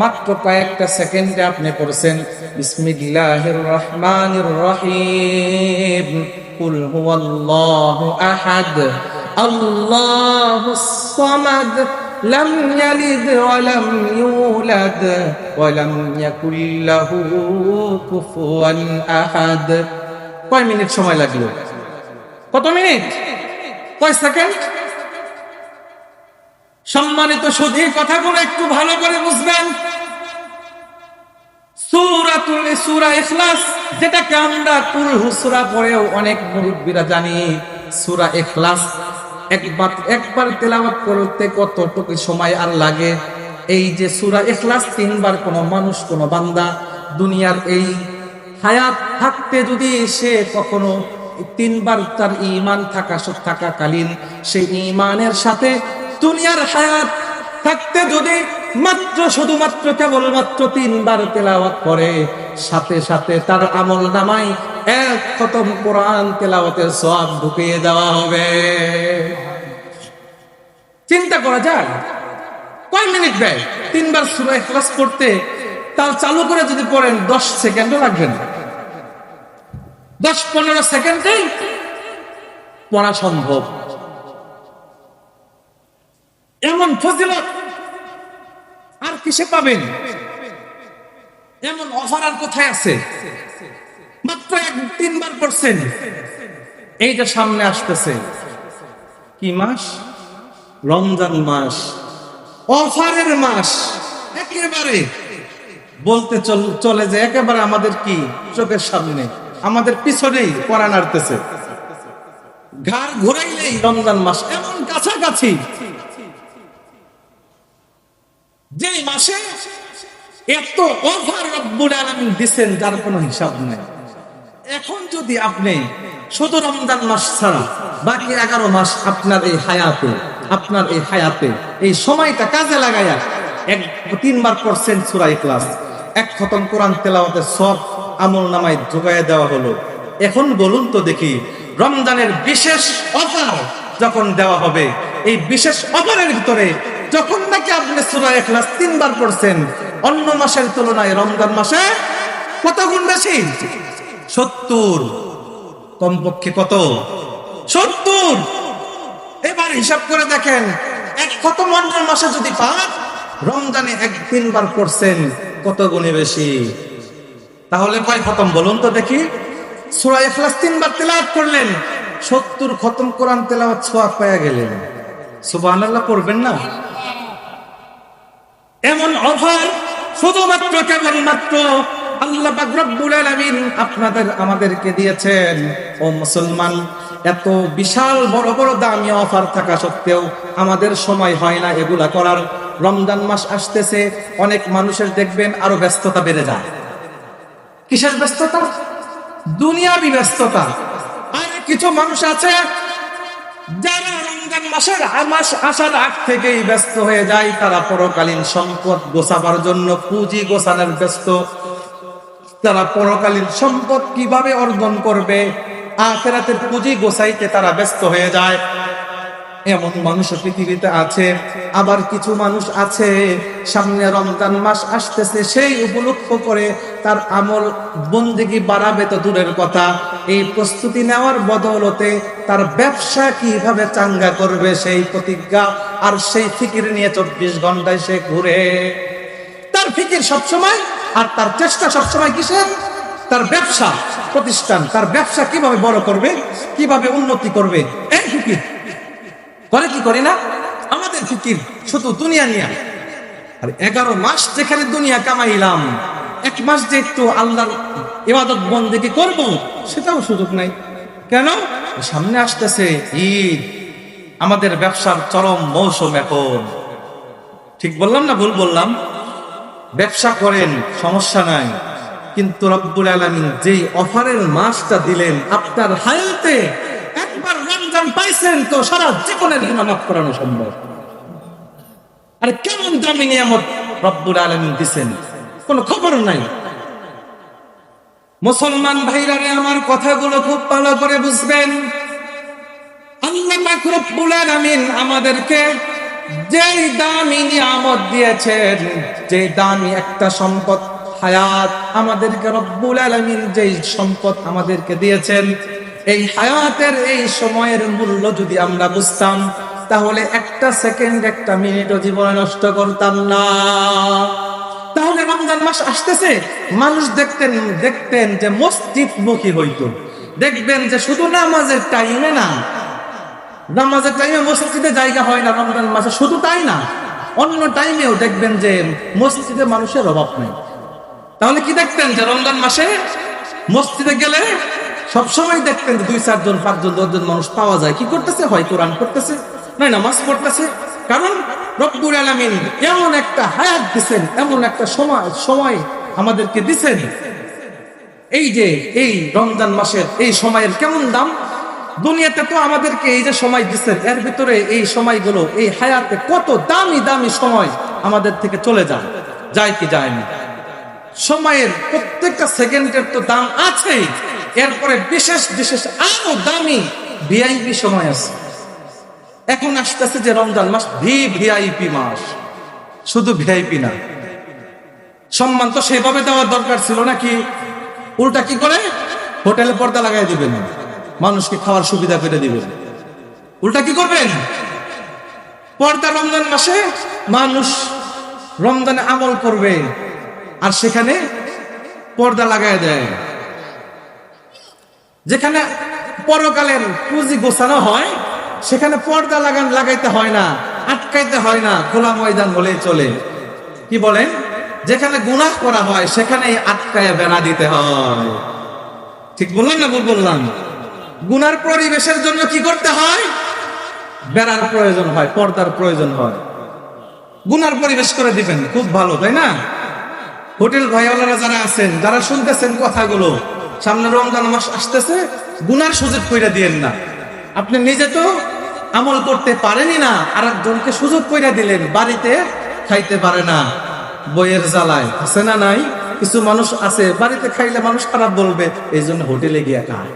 মাত্র কয়েকটা সেকেন্ডে আপনি পড়ছেন বিসমিল্লাহির রহমানির রহিম, কুল হুয়াল্লাহু আহাদ আল্লাহুস সামাদ লাম ইয়ালিদ ওয়া লাম ইউলাদ ওয়া লাম ইয়াকুল লাহু কুফুয়ান আহাদ। কয় মিনিট সময় লাগলো? কত মিনিট? কয় সেকেন্ড? সম্মানিত সুধী, কথাগুলো একটু ভালো করে বুঝবেন। সূরা ইখলাস, যেটাকে আমরা কুল হুসরা পড়েও অনেক মুরব্বীরা জানি, সূরা ইখলাস একবার তেলাওয়াত করতে কতটুকু সময় আর লাগে? এই যে সূরা ইখলাস তিনবার কোন মানুষ, কোন বান্দা দুনিয়ার এই হায়াত থাকতে যদি সে কখনো তিনবার তার ঈমান থাকাকালীন সেই ঈমানের সাথে দুনিয়ার হায়াত থাকতে যদি শুধুমাত্র কেবলমাত্র তিনবার তেলাওয়াত করে, সাথে সাথে তার আমল নামায় এক খতম কোরআন তেলাওয়াতের সওয়াব ঢুকিয়ে দেওয়া হবে। চিন্তা করা যায় কয় মিনিট ব্যয় তিনবার সূরা ইখলাস পড়তে? তার চালু করে যদি পড়েন 10 সেকেন্ডও লাগবে না, 10-15 সেকেন্ডেই পড়া সম্ভব। এমন ফজিলত আর কিসে পাবেন? এমন অফার আর কোথায় আছে? মাত্র 3বার পড়ছেন, এইটা সামনে আসতেছে কি মাস? রমজান মাস, অফারের মাস। একেবারে বলতে চলে যে একেবারে আমাদের কি চোখের সামনে, আমাদের পিছনেই পড়া নাড়তেছে, ঘাড় ঘুরাইলেই রমজান মাস, এমন কাছাকাছি, যে মাসে এত অফার রব্বুল আলামিন দিবেন যার কোনো হিসাব নাই। এখন যদি আপনি শুধু রমজান মাস ছাড়া বাকি 11 মাস আপনার এই হায়াতে এই সময়টা কাজে লাগায়া 3বার পড়ছেন সূরা ইখলাস, এক খতম কোরআন তেলাওয়াতের সব আমল নামায় ঢুকাইয়া দেওয়া হলো। এখন বলুন তো দেখি, রমজানের বিশেষ অফার যখন দেওয়া হবে, এই বিশেষ অফারের ভিতরে যখন নাকি আপনি সূরা ইখলাস 3বার পড়ছেন, অন্য মাসের তুলনায় রমজান মাসে কত গুণ বেশি? 70। কমপক্ষে কত? 70। এবার হিসাব করে দেখেন, এক খতম অন্য মাসে যদি পান, রমজানে 3বার পড়ছেন, কত গুণে বেশি? তাহলে কয় খতম বলুন তো দেখি? সূরা ইখলাস 3বার তেলাওয়াত করলেন, 70 খতম কোরআন তেলাওয়াত সওয়াব পেয়ে গেলেন। সুবহানাল্লাহ পড়বেন না? এমন অফার শুধুমাত্র কেবলমাত্র আল্লাহ পাক রব্বুল আলামিন আপনাদের আমাদেরকে দিয়েছেন। ও মুসলমান, এত বিশাল বড় বড় দামি অফার থাকা সত্ত্বেও আমাদের সময় হয় না এগুলা করার। রমজান মাস আসতেছে, অনেক মানুষের দেখবেন আরো ব্যস্ততা বেড়ে যায়। কিসের ব্যস্ততা? দুনিয়াবি ব্যস্ততা। আর কিছু মানুষ আছে যারা রমজান মাস আসার আগ থেকেই ব্যস্ত হয়ে যায়, তারা পরকালীন সম্পদ গোছাবার জন্য পুঁজি গোছানোর ব্যস্ত। তারা পরকালীন সম্পদ কিভাবে অর্জন করবে, আখিরাতের পুঁজি গোছাইতে তারা ব্যস্ত হয়ে যায়। এমন মানুষ পৃথিবীতে আছে। আবার কিছু মানুষ আছে সামনে রমজান মাস আসতেছে, সেই উপলক্ষ করে তার আমল বন্দেগী বাড়াবে তো দূরের কথা, এই প্রস্তুতি নেওয়ার বদৌলতে তার ব্যবসা কিভাবে চাঙ্গা করবে সেই প্রতিজ্ঞা আর সেই ফিকির নিয়ে 24 ঘন্টায় সে ঘুরে। তার ফিকির সবসময় আর তার চেষ্টা সবসময় কিসের? তার ব্যবসা প্রতিষ্ঠান, তার ব্যবসা কিভাবে বড় করবে, কিভাবে উন্নতি করবে, এই ফিকির করে। কি করি না আমাদের ফিকির শুধু দুনিয়া নিয়ে। আর 11 মাস যেখানে দুনিয়া কামাইলাম, 1 মাস যে একটু আল্লাহর ইবাদত বন্দেগী করব সেটাও সুযোগ নাই। কেন? সামনে আসতেছে ঈদ, আমাদের ব্যবসার চরম মৌসুম এখন। ঠিক বললাম না ভুল বললাম? ব্যবসা করেন, সমস্যা নাই, কিন্তু রব্বুল আলামিন যেই অফারের মাসটা দিলেন আপনার হায়াতে, একবার রমজান পাইছেন তো সারা জীবনের গুনাহ মাফ করানো সম্ভব। আরে কেমন দামি নিয়ামত রব্বুল আলামিন দিবেন, কোনো খবর নাই। মুসলমান ভাইরা রে, আমার কথাগুলো খুব ভালো করে বুঝবেন। আল্লাহ পাক রব্বুল আলামিন আমাদেরকে যেই দামি নিয়ামত দিয়েছেন, যে দামি একটা সম্পদ হায়াত, আমাদেরকে রব্বুল আলামিন যেই সম্পদ আমাদেরকে দিয়েছেন, এই হায়াতের এই সময়ের মূল্য যদি আমরা বুঝতাম, তাহলে একটা সেকেন্ড একটা মিনিটও জীবনে নষ্ট করতাম না। তাহলে রমজান মাস আসতেছে, মানুষ দেখতেন যে মসজিদমুখী হইতো। দেখবেন যে শুধু নামাজের টাইমে না, নামাজের টাইমে মসজিদে জায়গা হয় না রমজান মাসে, শুধু তাই না, অন্য টাইমেও দেখবেন যে মসজিদে মানুষের অভাব নেই। তাহলে কি দেখতেন? যে রমজান মাসে মসজিদে গেলে সবসময় দেখতেন যে 2, 4 জন, 5 জন, 10 জন মানুষ পাওয়া যায়। কি করতেছে? হয় কোরআন পড়তেছে, নয় নামাজ পড়তেছে। কারণ রব্বুল আলামিন এমন একটা হায়াত দিছেন, এমন একটা সময় আমাদেরকে দিছেন। এই যে এই রমজান মাসের এই সময়ের কেমন দাম! দুনিয়াতে তো আমাদেরকে এই যে সময় দিচ্ছেন, এর ভিতরে এই সময়গুলো, এই হায়াতে কত দামি দামি সময় আমাদের থেকে চলে যায় কি যায় না। সময়ের প্রত্যেকটা সেকেন্ডের তো দাম আছে, এরপরে বিশেষ বিশেষ আরো দামি ভিআইপি সময় আছে। এখন আসতেছে যে রমজান মাস, ভিআইপি মাস। শুধু ভিআইপি না, সম্মান তো সেভাবে দেওয়ার দরকার ছিল নাকি? উল্টা কি করে? হোটেলে পর্দা লাগাই দিবেন, মানুষকে খাওয়ার সুবিধা করে দিবেন। উল্টা কি করবেন? পর্দা রমজান মাসে মানুষ রমজানে আমল করবে আর সেখানে পর্দা লাগাই দেয়। যেখানে পরকালের পুঁজি গোছানো হয় সেখানে পর্দা লাগাইতে হয় না, আটকাইতে হয় না, খোলা ময়দান হলেই চলে। কি বলেন? যেখানে গুনাহ করা হয় সেখানে আটকায় বেড়া দিতে হয়। ঠিক বললাম না ভুল বললাম? গুনার পরিবেশের জন্য কি করতে হয়? বেড়ার প্রয়োজন হয়, পর্দার প্রয়োজন হয়। গুনার পরিবেশ করে দিবেন, খুব ভালো, তাই না? হোটেল ভাইওয়ালারা যারা আছেন, যারা শুনতেছেন কথাগুলো, সামনে রমজান মাস আসতেছে, গুনার সুযোগ কইরা দিয়েন না। আপনি নিজে তো আমল করতে পারেনই না, আর একজনকে সুযোগ কইরা দিলেন। বাড়িতে খাইতে পারে না বইয়ের জ্বালায়, আছে না নাই? কিছু মানুষ আছে বাড়িতে খাইলে মানুষ খারাপ বলবে, এই জন্য হোটেলে গিয়ে খায়,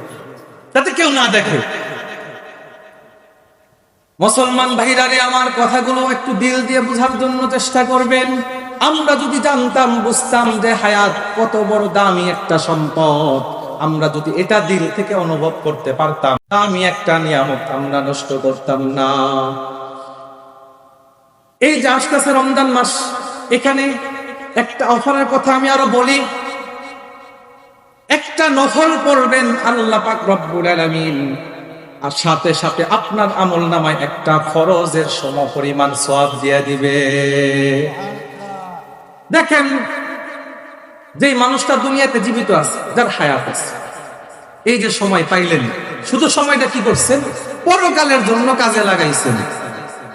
যাতে কেউ না দেখে। মুসলমান ভাইরা রে, আমার কথাগুলো একটু দিল দিয়ে বোঝার জন্য চেষ্টা করবেন। আমরা যদি জানতাম, বুঝতাম যে হায়াত কত বড় দামি একটা সম্পদ, আমরা যদি এটা দিল থেকে অনুভব করতে পারতাম, দামি একটা নিয়ামত আমরা নষ্ট করতাম না। এই যে আসতেছে রমজান মাস, এখানে একটা অফারের কথা আমি আরো বলি। একটা নফল পড়বেন আল্লাহ পাক রব্বুল আলামিন, আর সাথে সাথে আপনার আমল নামায় একটা ফরজের সমপরিমাণ সওয়াব দিয়ে দিবে। দেখেন যেই মানুষটা দুনিয়াতে জীবিত আছে, যার হায়াত আছে, এই যে সময় পাইলেন, শুধু সময়টা কি করছেন? পরকালের জন্য কাজে লাগাইছেন।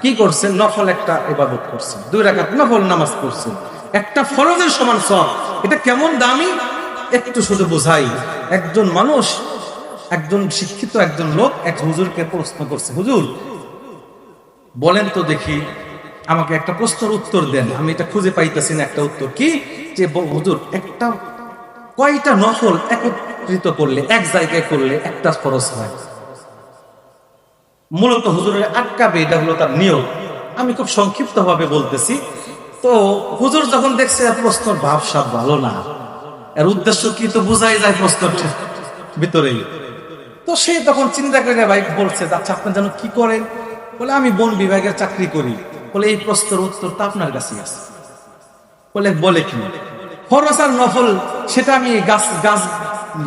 কি করছেন? নফল একটা ইবাদত করছেন, 2 রাকাত নফল নামাজ পড়ছেন, একটা ফরজের সমান সওয়াব। এটা কেমন দামি একটু শুধু বোঝাই। একজন মানুষ, একজন শিক্ষিত একজন লোক এক হুজুরকে প্রশ্ন করছে, হুজুর বলেন তো দেখি, আমাকে একটা প্রশ্নের উত্তর দেন, আমি এটা খুঁজে পাইতেছি না একটা উত্তর। কি যে হুজুর, একটা কয়টা নফল একত্রিত করলে, এক জায়গায় করলে একটা ফরজ হয়? মূলত হুজুরের আটকাবে, এটা হলো তার নিয়ম। আমি খুব সংক্ষিপ্ত ভাবে বলতেছি। তো হুজুর যখন দেখছে প্রশ্নের ভাবসাব ভালো না, এর উদ্দেশ্য কি তো বোঝাই যায় প্রশ্নের ভিতরেই। তো সে তখন চিন্তা করে ভাই বলছে, আচ্ছা আপনি যেন কি করেন? বলে আমি বন বিভাগের চাকরি করি। বলে এই প্রশ্নের উত্তর তো আপনার কাছে আছে। বলে কি? ফরজ আর নফল সেটা আমি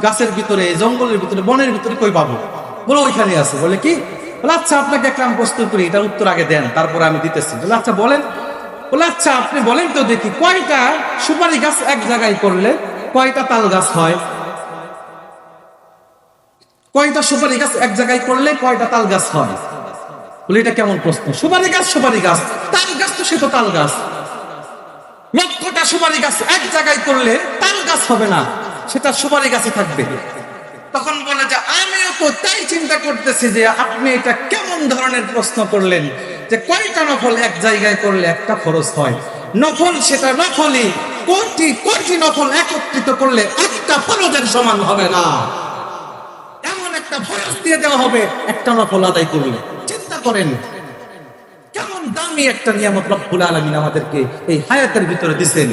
গাছের ভিতরে, জঙ্গলের ভিতরে, বনের ভিতরে কই পাবো? বলে ওইখানে আছে। বলে কি? বলে আচ্ছা আপনাকে একটা আমি প্রশ্ন করি, এটার উত্তর আগে দেন, তারপরে আমি দিতেছি। বলে আচ্ছা বলেন। বলে আচ্ছা আপনি বলেন তো দেখি, কয়টা সুপারি গাছ এক জায়গায় করলে কয়টা তাল গাছ হয়? কয়টা সুপারি গাছ এক জায়গায় করলে কয়টা তাল গাছ হয়? বলে এটা কেমন প্রশ্ন? সুপারি গাছ সুপারি গাছ, তাল গাছ তো সে তো তাল গাছ। লক্ষটা সুপারি গাছ এক জায়গায় করলে তাল গাছ হবে না, সেটা সুপারি গাছে থাকবে। তখন বলে যে আমিও তো তাই চিন্তা করতেছি যে আপনি এটা কেমন ধরনের প্রশ্ন করলেন, যে কয়টা নফল এক জায়গায় করলে একটা ফরজ হয়? নফল সেটা নফলই, কোটি কোটি নফল একত্রিত করলে একটা ফরজের সমান হবে না। এমন একটা ফরজ দিয়ে দেওয়া হবে একটা নফল আদায় করলে। চিন্তা করেন কেমন দামি একটা নিয়ামত রব্বুল আলামিন আমাদেরকে এই হায়াতের ভিতরে দিয়েছেন।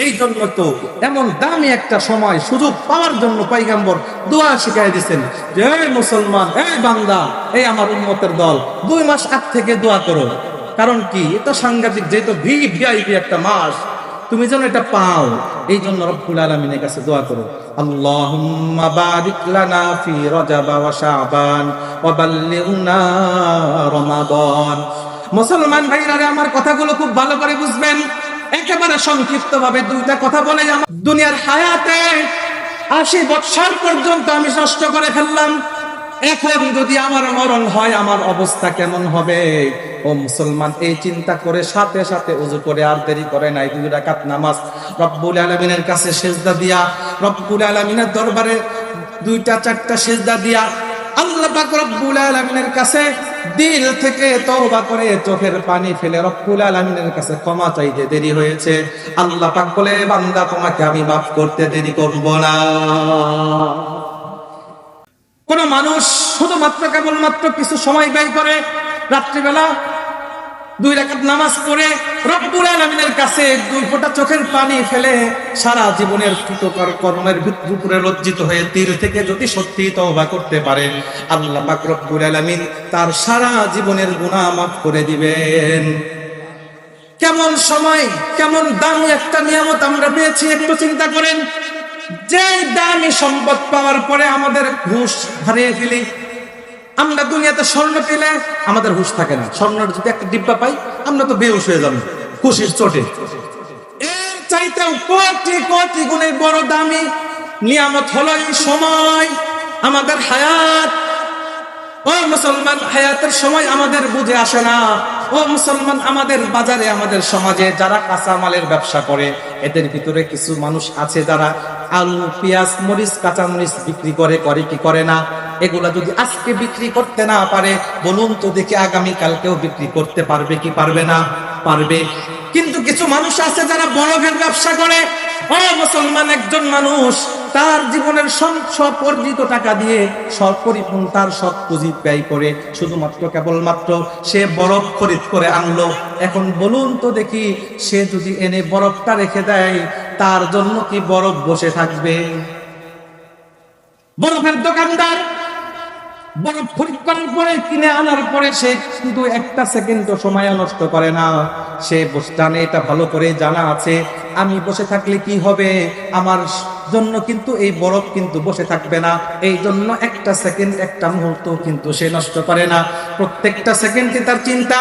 এই জন্য তো এমন দামি একটা সময় সুযোগ পাওয়ার জন্য পয়গম্বর দোয়া শিখাই দিয়েছেন যে এই মুসলমান, এই বান্দা, এই আমার উম্মতের দল, 2 মাস আগ থেকে দোয়া করো। কারণ কি? এটা সাংঘাতিক, যেহেতু ভিআইপি একটা মাস, তুমি যেন এটা পাও। এই জন্য রব্বুল আলামিনের কাছে দোয়া করো, আল্লাহুম্মা বারিক লানা ফি রজব ওয়া শাবান ওয়া বাল্লিগনা রমাদান। মুসলমান ভাইরা, আমার কথাগুলো খুব ভালো করে বুঝবেন। একেবারে সংক্ষিপ্ত ভাবে 2টা কথা বলে, দুনিয়ার হায়াতে 80 বছর পর্যন্ত আমি নষ্ট করে ফেললাম, এখন যদি আমার মরণ হয় আমার অবস্থা কেমন হবে? ও মুসলমান, এই চিন্তা করে সাথে সাথে ওযু করে, আর দেরি করে নাই, 2 রাকাত নামাজ রব্বুল আলামিনের কাছে সিজদা দিয়া, রব্বুল আলামিনের দরবারে 2টা 4টা সিজদা দিয়া আল্লাহ পাক রব্বুল আলামিনের কাছে দিল থেকে তওবা করে চোখের পানি ফেলে রব্বুল আলামিনের কাছে ক্ষমা চাইতে দেরি হয়েছে। আল্লাহ পাক বলে, বান্দা তোমাকে আমি মাফ করতে দেরি করব না। কোন মানুষ শুধুমাত্র কেবলমাত্র কিছু সময় ব্যয় করে রাত্রিবেলা 2 রাকাত নামাজ পড়ে রব্বুল আলামিনের কাছে 2 ফোঁটা চোখের পানি ফেলে সারা জীবনের কৃতকর কর্মের উপরে লজ্জিত হয়ে তীর থেকে যদি সত্যি তওবা করতে পারে, আল্লাহ পাক রব্বুল আলামিন তার সারা জীবনের গুনাহ মাফ করে দিবেন। কেমন সময়, কেমন দামি একটা নিয়ামত আমরা পেয়েছি, একটু চিন্তা করেন। যে দামি সম্পদ পাওয়ার পরে আমাদের হুঁশ হারিয়ে ফেলি। আমরা দুনিয়াতে স্বর্ণ পেলে আমাদের হুঁশ থাকে না। স্বর্ণের যদি একটা ডিব্বা পাই আমরা তো বেহুশ হয়ে যাব খুশির চোটে। এর চাইতেও কোটি কোটি গুণের বড় দামি নিয়ামত হলো এই সময়, আমাদের হায়াত। ও মুসলমান, হায়াতের সময় আমাদের বুঝে আসে না। ও মুসলমান, আমাদের বাজারে, আমাদের সমাজে যারা কাঁচা মালের ব্যবসা করে, এদের ভিতরে কিছু মানুষ আছে যারা আলু, পেঁয়াজ, মরিচ, কাঁচা মরিচ বিক্রি করে কি করে না? এগুলা যদি আজকে বিক্রি করতে না পারে, বলুন তো দেখি আগামী কালকেও বিক্রি করতে পারবে কি পারবে না? পারবে। কিন্তু কিছু মানুষ আছে যারা বরফের ব্যবসা করে। ও মুসলমান, একজন মানুষ তার জীবনের সব অর্জিত টাকা দিয়ে সব পরিপূর্ণ তার সব পুঁজি ব্যয় করে শুধুমাত্র কেবলমাত্র সে বরফ খরিদ করে আনলো। এখন বলুন তো দেখি, সে যদি এনে বরফটা রেখে দেয়, তার জন্য কি বরফ বসে থাকবে? বরফের দোকানদার বরফ খরিদ করার পরে, কিনে আনার পরে সে কিন্তু একটা সেকেন্ডও সময় নষ্ট করে না। সে বসটানে এটা ভালো করে জানা আছে, আমি বসে থাকলে কি হবে, আমার জন্য কিন্তু এই বরফ কিন্তু বসে থাকবে না। এই জন্য একটা সেকেন্ড, একটা মুহূর্ত কিন্তু সে নষ্ট করে না। প্রত্যেকটা সেকেন্ডে তার চিন্তা।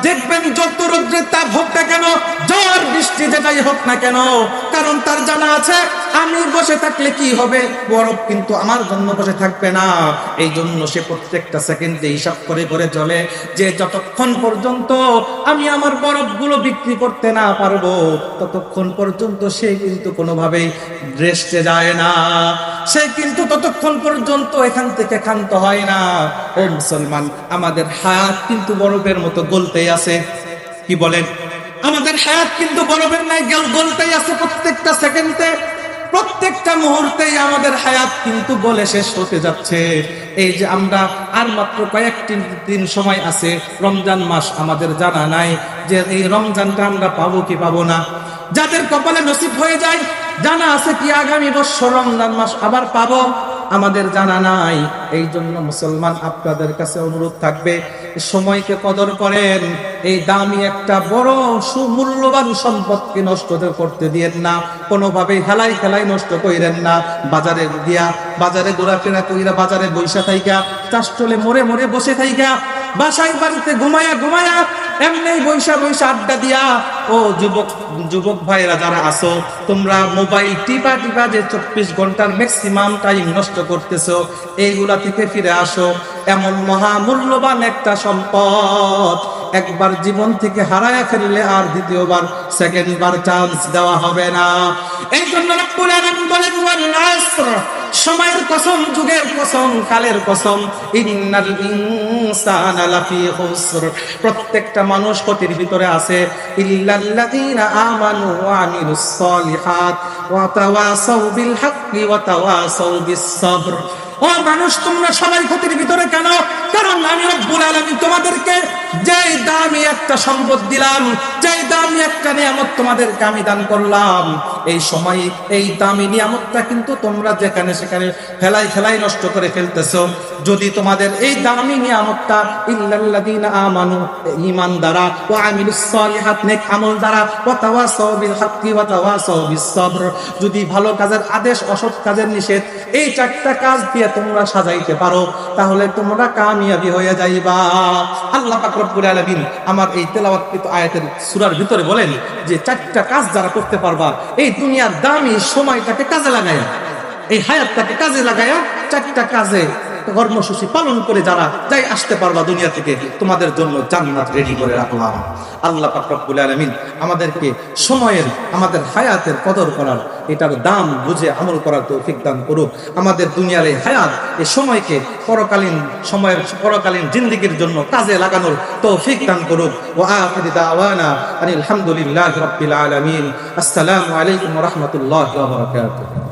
দেখবেন যত রৌদ্রের তাপ হোক না কেন, ঝড় বৃষ্টি যেটাই হোক না কেন, কারণ তার জানা আছে আমি বসে থাকলে কি হবে, বরফ কিন্তু আমার জন্য বসে থাকবে না। এই জন্য সে প্রত্যেকটা সেকেন্ডে হিসাব করে করে চলে যে যতক্ষণ পর্যন্ত আমি আমার বরফগুলো বিক্রি করতে না পারবো ততক্ষণ পর্যন্ত সে কিন্তু কোনোভাবেই রেস্টে যায় না, সে কিন্তু ততক্ষণ পর্যন্ত এখান থেকে ক্ষান্ত হয় না। ও মুসলমান, আমাদের হায়াত কিন্তু বরফের মতো গলতেই আছে। কি বলেন? আমাদের হায়াত কিন্তু বরফের নাই গলতেই আছে। প্রত্যেকটা সেকেন্ডে, প্রত্যেকটা মুহূর্তেই আমাদের হায়াত কিন্তু গলে শেষ হতে যাচ্ছে। এই যে আমরা আর মাত্র কয়েকটি দিন সময় আছে, রমজান মাস, আমাদের জানা নাই যে এই রমজানটা আমরা পাবো কি পাবো না। যাদের কপালে নসিব হয়ে যায়, জানা আছে কি আগামী বছর রমজান মাস আবার পাবো, আমাদের জানা নাই। এই জন্য মুসলমান, আপনাদের কাছে অনুরোধ থাকবে, সময়কে কদর করেন। এই দামি একটা বড় সুমূল্যবান সম্পদকে নষ্ট করতে দিয়েন না, কোনোভাবেই হেলাই খেলাই নষ্ট কইরেন না। বাজারে গিয়া, বাজারে ঘোরাফেরা কইরা, বাজারে বৈশা থাইকা, চাষটলে মোড়ে মোড়ে বসে থাইকা, বাসায় বাড়িতে ঘুমায়া ঘুমায়া, এমনি বৈশা বৈশা আড্ডা দিয়া, ও যুবক ভাইরা যারা আছো, তোমরা মোবাইল টিপা টিপা যে 24 ঘন্টার ম্যাক্সিমাম টাইম নষ্ট করতেছো, এইগুলা থেকে ফিরে আসো। এমন মহামূল্যবান একটা সম্পদ একবার জীবন থেকে হারায়া ফেললে আর দ্বিতীয়বার, সেকেন্ডবার চান্স দেওয়া হবে না। এই জন্য রব্বুল আলামিন বলেন, ওয়াল আসর, সময়ের কসম, যুগের কসম, কালের কসম, ইন্নাল ইনসানা লাফি খুসর, প্রত্যেকটা মানুষ ক্ষতির ভিতরে আছে। ইল্লাল্লাযীনা আমানু ওয়া আমিলুস সালিহাত ওয়া তাওয়াসাউ বিল হাক্কি ওয়া তাওয়াসাউ বিস সাবর। ও মানুষ, তোমরা সবাই ক্ষতির ভিতরে কেন? কারণ আমি রব্বুল আলামিন তোমাদেরকে যে দামি একটা সম্পদ দিলাম, যে দামি একটা নিয়ামত তোমাদেরকে আমি দান করলাম, এই সময় এই দামি নিয়ামতটা কিন্তু তোমরা যেখানে সেখানে ফেলাই ফেলাই নষ্ট করে ফেলতেছো। যদি তোমাদের এই দামি নিয়ামতটা ইল্লাল্লাযীনা আমানু, ঈমান দ্বারা, ওয়া আমিলুস সালিহাত, নেক আমল দ্বারা, ওয়া তাওয়াসাউ বিল হাক্কি ওয়া তাওয়াসাউ বিস সাবর, যদি ভালো কাজের আদেশ, অসৎ কাজের নিষেধ, এই চারটা কাজ দিয়ে তোমরা সাজাইতে পারো, তাহলে তোমরা কামিয়াবি হয়ে যাইবা। আল্লাহ পাক রব্বুল আলামিন আমার এই তেলাওয়াতকৃত আয়াতের সূরার ভিতরে বলেন যে চারটা কাজ যারা করতে পারবা, এই দুনিয়ার দামি সময়টাকে কাজে লাগায়া, এই হায়াতটাকে কাজে লাগায়া, চারটা কাজে কর্মসূচি পালন করে যারা যাই আসতে পারবা দুনিয়া থেকে, তোমাদের জন্য জান্নাত রেডি করে রাখলাম। আল্লাহ পাক রব্বুল আলামিন আমাদেরকে সময়ের, আমাদের হায়াতের কদর করার, এটার দাম বুঝে আমল করার তৌফিক দান করুক। আমাদের দুনিয়ার এই হায়াত, এই সময়কে পরকালীন সময়ের, পরকালীন জিন্দেগির জন্য কাজে লাগানোর তৌফিক দান করুক। ওয়া আখিরু দাওয়ানা আনিল হামদুলিল্লাহি রাব্বিল আলামিন। আসসালামু আলাইকুম ওয়া রাহমাতুল্লাহি ওয়া বারাকাতুহু।